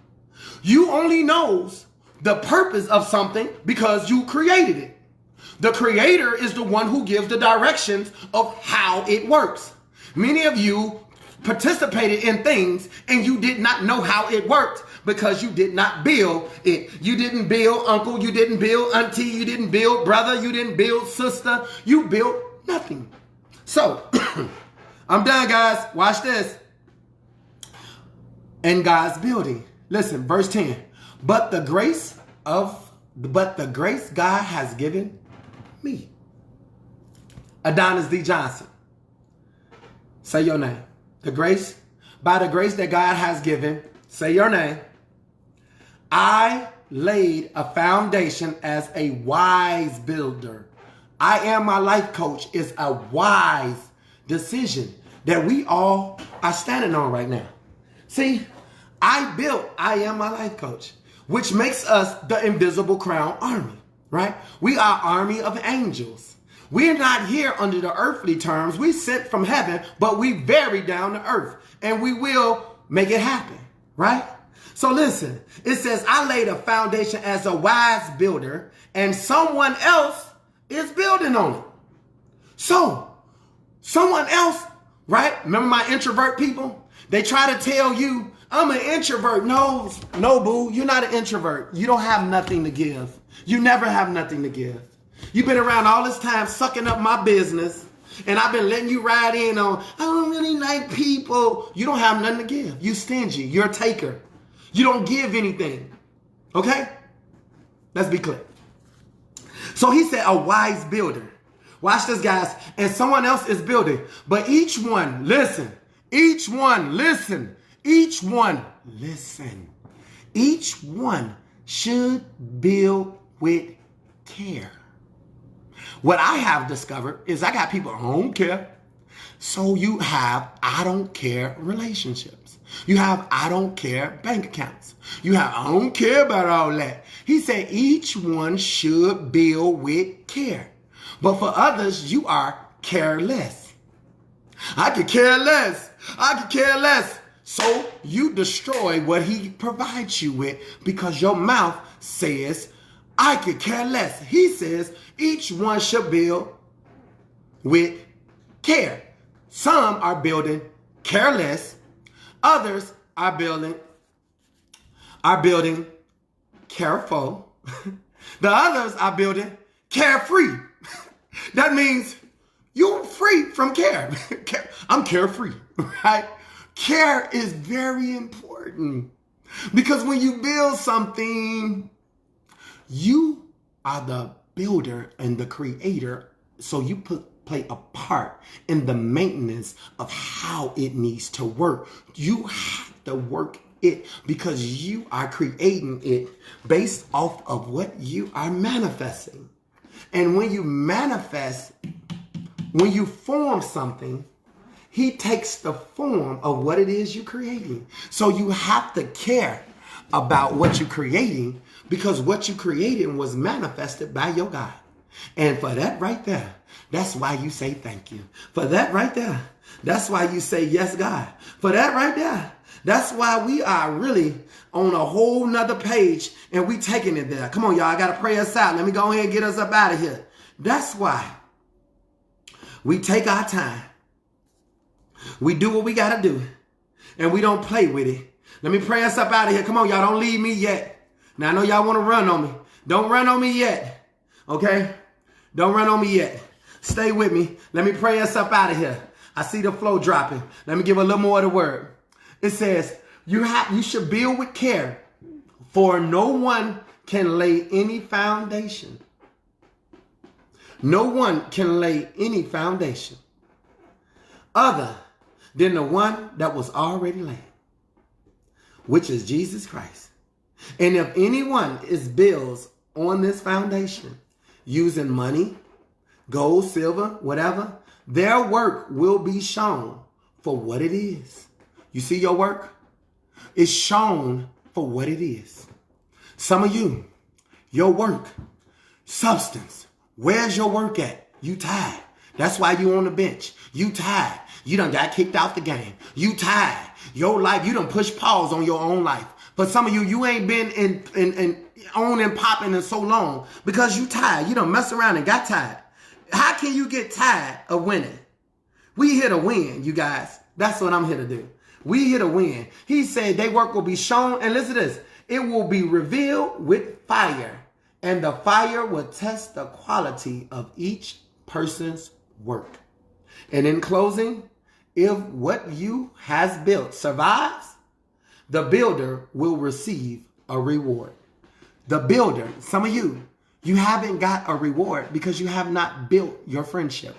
You only knows the purpose of something because you created it. The creator is the one who gives the directions of how it works. Many of you participated in things and you did not know how it worked because you did not build it. You didn't build uncle, you didn't build auntie, you didn't build brother, you didn't build sister, you built nothing. So, I'm done, guys. Watch this. And God's building. Listen, verse 10. But the grace God has given me. Adonis D. Johnson. Say your name. By the grace that God has given, say your name. I laid a foundation as a wise builder. I Am My Life Coach is a wise decision that we all are standing on right now. See, I built I Am My Life Coach, which makes us the Invisible Crown Army, right? We are army of angels. We're not here under the earthly terms. We sent from heaven, but we very down to earth, and we will make it happen, right? So listen, it says, I laid a foundation as a wise builder, and someone else is building on it. So, someone else, right? Remember my introvert people? They try to tell you, I'm an introvert. No, boo, you're not an introvert. You don't have nothing to give. You never have nothing to give. You've been around all this time sucking up my business, and I've been letting you ride in on, I don't really like people. You don't have nothing to give. You stingy. You're a taker. You don't give anything. Okay? Let's be clear. So he said a wise builder. Watch this, guys. And someone else is building. But each one, listen. Each one should build with care. What I have discovered is I got people, I don't care. So you have I don't care relationships. You have I don't care bank accounts. You have I don't care about all that. He said each one should build with care. But for others, you are careless. I could care less. So you destroy what he provides you with because your mouth says, I could care less. He says each one should build with care. Some are building careless. Others are building careful. The others are building carefree. That means you're free from care. I'm carefree, right? Care is very important because when you build something, you are the builder and the creator. So you play a part in the maintenance of how it needs to work. You have to work it because you are creating it based off of what you are manifesting. And when you manifest, when you form something, he takes the form of what it is you're creating. So you have to care about what you're creating because what you created was manifested by your God. And for that right there, that's why you say thank you. For that right there, that's why you say yes, God. For that right there, that's why we are really on a whole nother page and we taking it there. Come on, y'all. I got to pray us out. Let me go ahead and get us up out of here. That's why we take our time. We do what we got to do. And we don't play with it. Let me pray us up out of here. Come on, y'all. Don't leave me yet. Now, I know y'all want to run on me. Don't run on me yet. Okay? Don't run on me yet. Stay with me. Let me pray us up out of here. I see the flow dropping. Let me give a little more of the word. It says, you should build with care, for no one can lay any foundation. No one can lay any foundation other than the one that was already laid, which is Jesus Christ. And if anyone is builds on this foundation using money, gold, silver, whatever, their work will be shown for what it is. You see your work? It's shown for what it is. Some of you, your work, substance, where's your work at? You tired. That's why you on the bench. You tired. You done got kicked out the game. You tired. Your life, you done push pause on your own life But some of you, you ain't been in on and popping in so long because you tired. You done mess around and got tired. How can you get tired of winning? We here to win, you guys. That's what I'm here to do. We here to win. He said their work will be shown, and listen to this, it will be revealed with fire, and the fire will test the quality of each person's work. And in closing, if what you has built survives, the builder will receive a reward. The builder, some of you haven't got a reward because you have not built your friendship.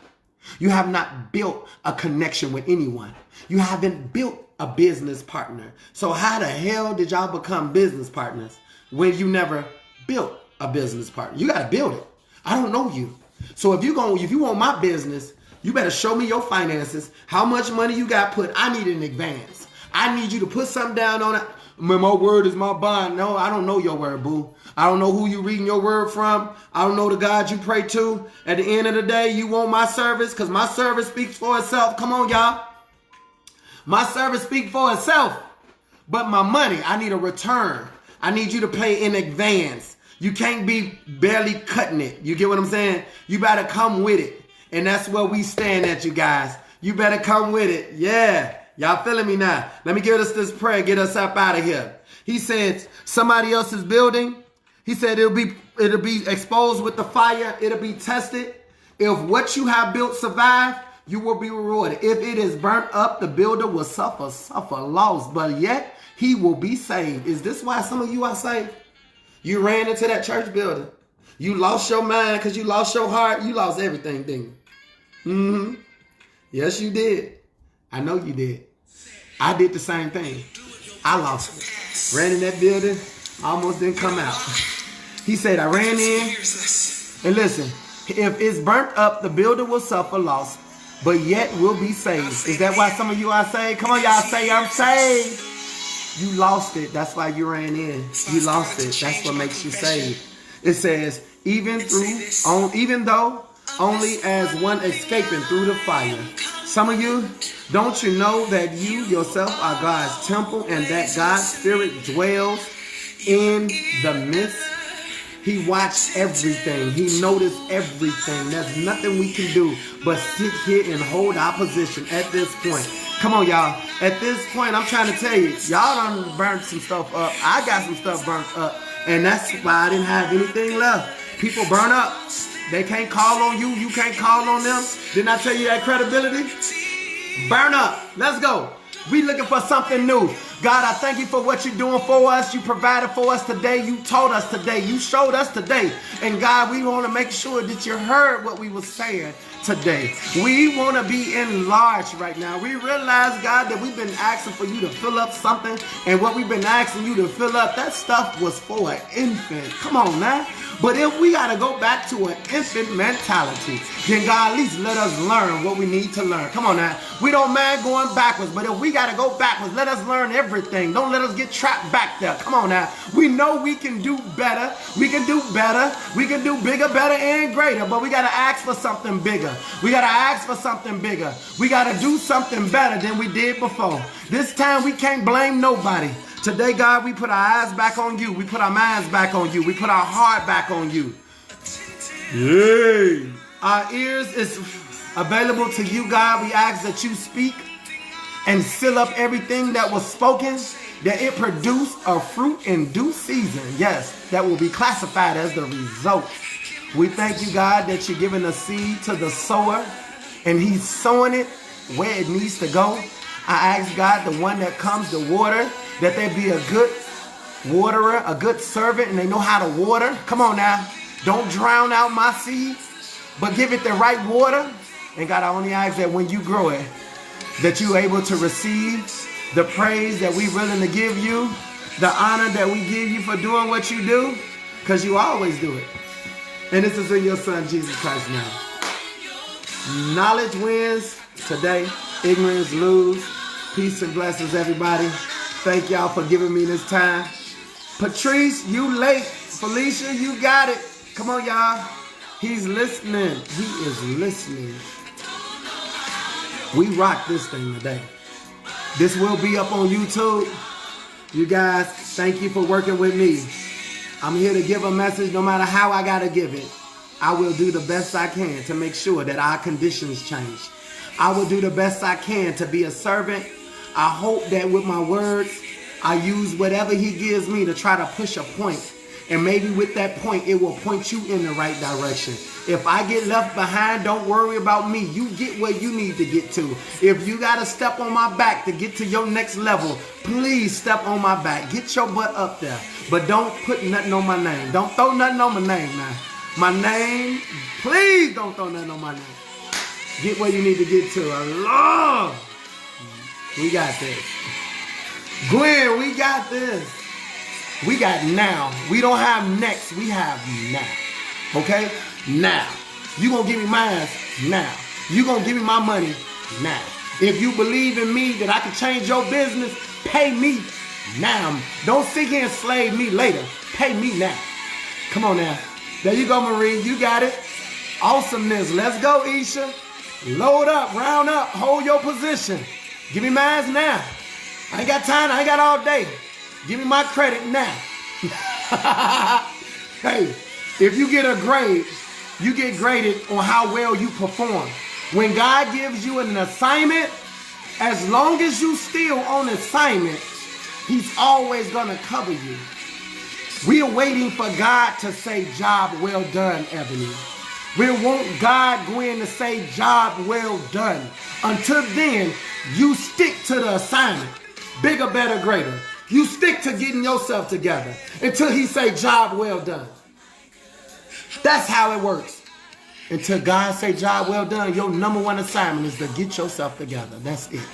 You have not built a connection with anyone. You haven't built a business partner. So how the hell did y'all become business partners when you never built a business partner? You got to build it. I don't know you. So if you want my business, you better show me your finances, how much money you got put. I need it in advance. I need you to put something down on it. My word is my bond. No, I don't know your word, boo. I don't know who you reading your word from. I don't know the God you pray to. At the end of the day, you want my service because my service speaks for itself. Come on, y'all. My service speaks for itself. But my money, I need a return. I need you to pay in advance. You can't be barely cutting it. You get what I'm saying? You better come with it. And that's where we stand at, you guys. You better come with it. Yeah. Y'all feeling me now? Let me give us this prayer. Get us up out of here. He said, somebody else's building. He said it'll be exposed with the fire. It'll be tested. If what you have built survive, you will be rewarded. If it is burnt up, the builder will suffer loss, but yet he will be saved. Is this why some of you are saved? You ran into that church building. You lost your mind because you lost your heart. You lost everything, didn't you? Yes, you did. I know you did. I did the same thing. I lost it. Ran in that building. Almost didn't come out. He said, I ran in. And listen, if it's burnt up, the builder will suffer loss, but yet will be saved. Is that why some of you are saved? Come on, y'all say, I'm saved. You lost it. That's why you ran in. You lost it. That's what makes you saved. It says, even though only as one escaping through the fire. Some of you, don't you know that you yourself are God's temple and that God's Spirit dwells in the midst? He watched everything. He noticed everything. There's nothing we can do but sit here and hold our position at this point. Come on, y'all. At this point, I'm trying to tell you, y'all done burned some stuff up. I got some stuff burnt up. And that's why I didn't have anything left. People burn up. They can't call on you. You can't call on them. Didn't I tell you that credibility? Burn up. Let's go. We looking for something new. God, I thank you for what you're doing for us. You provided for us today. You told us today. You showed us today. And God, we want to make sure that you heard what we were saying today. We want to be enlarged right now. We realize, God, that we've been asking for you to fill up something. And what we've been asking you to fill up, that stuff was for an infant. Come on now. But if we got to go back to an infant mentality, then God, at least let us learn what we need to learn. Come on now. We don't mind going backwards, but if we got to go backwards, let us learn everything. Don't let us get trapped back there. Come on now. We know we can do better. We can do better. We can do bigger, better, and greater, but we got to ask for something bigger. We got to ask for something bigger. We got to do something better than we did before. This time we can't blame nobody. Today, God, we put our eyes back on you. We put our minds back on you. We put our heart back on you. Yay. Our ears is available to you, God. We ask that you speak and seal up everything that was spoken, that it produce a fruit in due season. Yes, that will be classified as the result. We thank you, God, that you're giving a seed to the sower, and he's sowing it where it needs to go. I ask, God, the one that comes to water, that they be a good waterer, a good servant, and they know how to water. Come on now. Don't drown out my seed, but give it the right water. And God, I only ask that when you grow it, that you're able to receive the praise that we're willing to give you, the honor that we give you for doing what you do, because you always do it. And this is in your son, Jesus Christ now. Knowledge wins today. Ignorance lose. Peace and blessings, everybody. Thank y'all for giving me this time. Patrice, you late. Felicia, you got it. Come on, y'all. He's listening. He is listening. We rock this thing today. This will be up on YouTube. You guys, thank you for working with me. I'm here to give a message no matter how I got to give it. I will do the best I can to make sure that our conditions change. I will do the best I can to be a servant. I hope that with my words, I use whatever he gives me to try to push a point. And maybe with that point, it will point you in the right direction. If I get left behind, don't worry about me. You get where you need to get to. If you got to step on my back to get to your next level, please step on my back. Get your butt up there. But don't put nothing on my name. Don't throw nothing on my name now. My name, please don't throw nothing on my name. Get where you need to get to. Allah. We got this. Gwen, we got this. We got now. We don't have next. We have now. Okay? Now. You gonna give me mine now. You gonna give me my money now. If you believe in me that I can change your business, pay me now. Don't sit here and slave me later. Pay me now. Come on now. There you go, Marie. You got it. Awesomeness. Let's go, Isha. Load up, round up, hold your position. Give me mine now. I ain't got time. I ain't got all day. Give me my credit now. Hey, if you get a grade, you get graded on how well you perform. When God gives you an assignment, as long as you still on assignment, he's always going to cover you. We are waiting for God to say, job well done, Ebony. We want God going to say, job well done. Until then, you stick to the assignment. Bigger, better, greater. You stick to getting yourself together until he say, job well done. That's how it works. Until God say, job well done, your number one assignment is to get yourself together. That's it.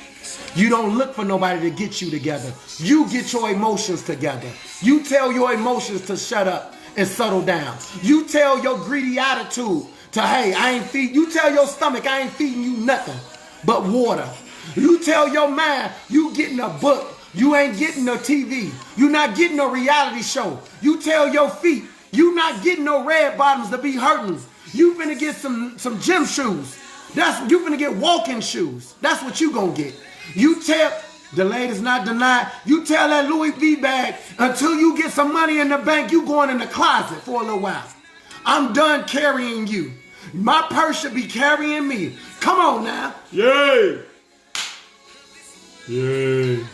You don't look for nobody to get you together. You get your emotions together. You tell your emotions to shut up and settle down. You tell your greedy attitude to, hey, I ain't feeding. You tell your stomach, I ain't feeding you nothing but water. You tell your mind, you getting a book. You ain't getting no TV. You not getting no reality show. You tell your feet, you not getting no red bottoms to be hurting. You finna get some gym shoes. You finna get walking shoes. That's what you gonna get. You tell, delayed is not denied. You tell that Louis V bag, until you get some money in the bank, you going in the closet for a little while. I'm done carrying you. My purse should be carrying me. Come on now. Yay. Yay.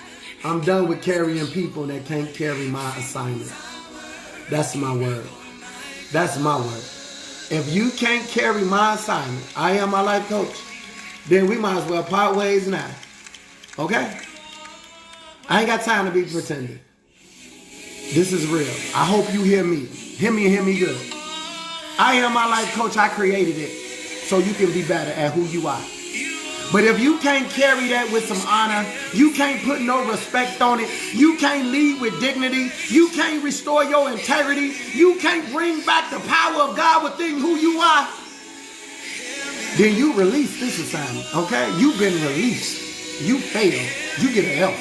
I'm done with carrying people that can't carry my assignment. That's my word. That's my word. If you can't carry my assignment, I am my life coach, then we might as well part ways now. Okay? I ain't got time to be pretending. This is real. I hope you hear me. Hear me and hear me good. I am my life coach. I created it so you can be better at who you are. But if you can't carry that with some honor, you can't put no respect on it, you can't lead with dignity, you can't restore your integrity, you can't bring back the power of God within who you are, then you release this assignment, okay? You've been released. You fail. You get an L,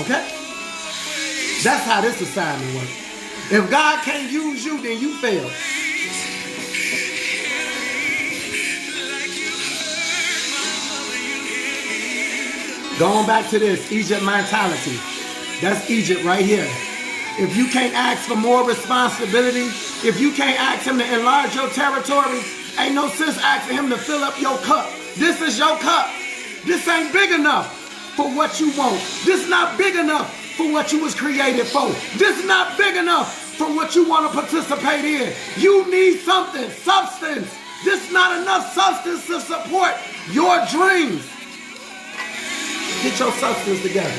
okay? That's how this assignment works. If God can't use you, then you fail. Going back to this, Egypt mentality. That's Egypt right here. If you can't ask for more responsibility, if you can't ask him to enlarge your territory, ain't no sense asking him to fill up your cup. This is your cup. This ain't big enough for what you want. This not big enough for what you was created for. This not big enough for what you want to participate in. You need something, substance. This not enough substance to support your dreams. Get your substance together.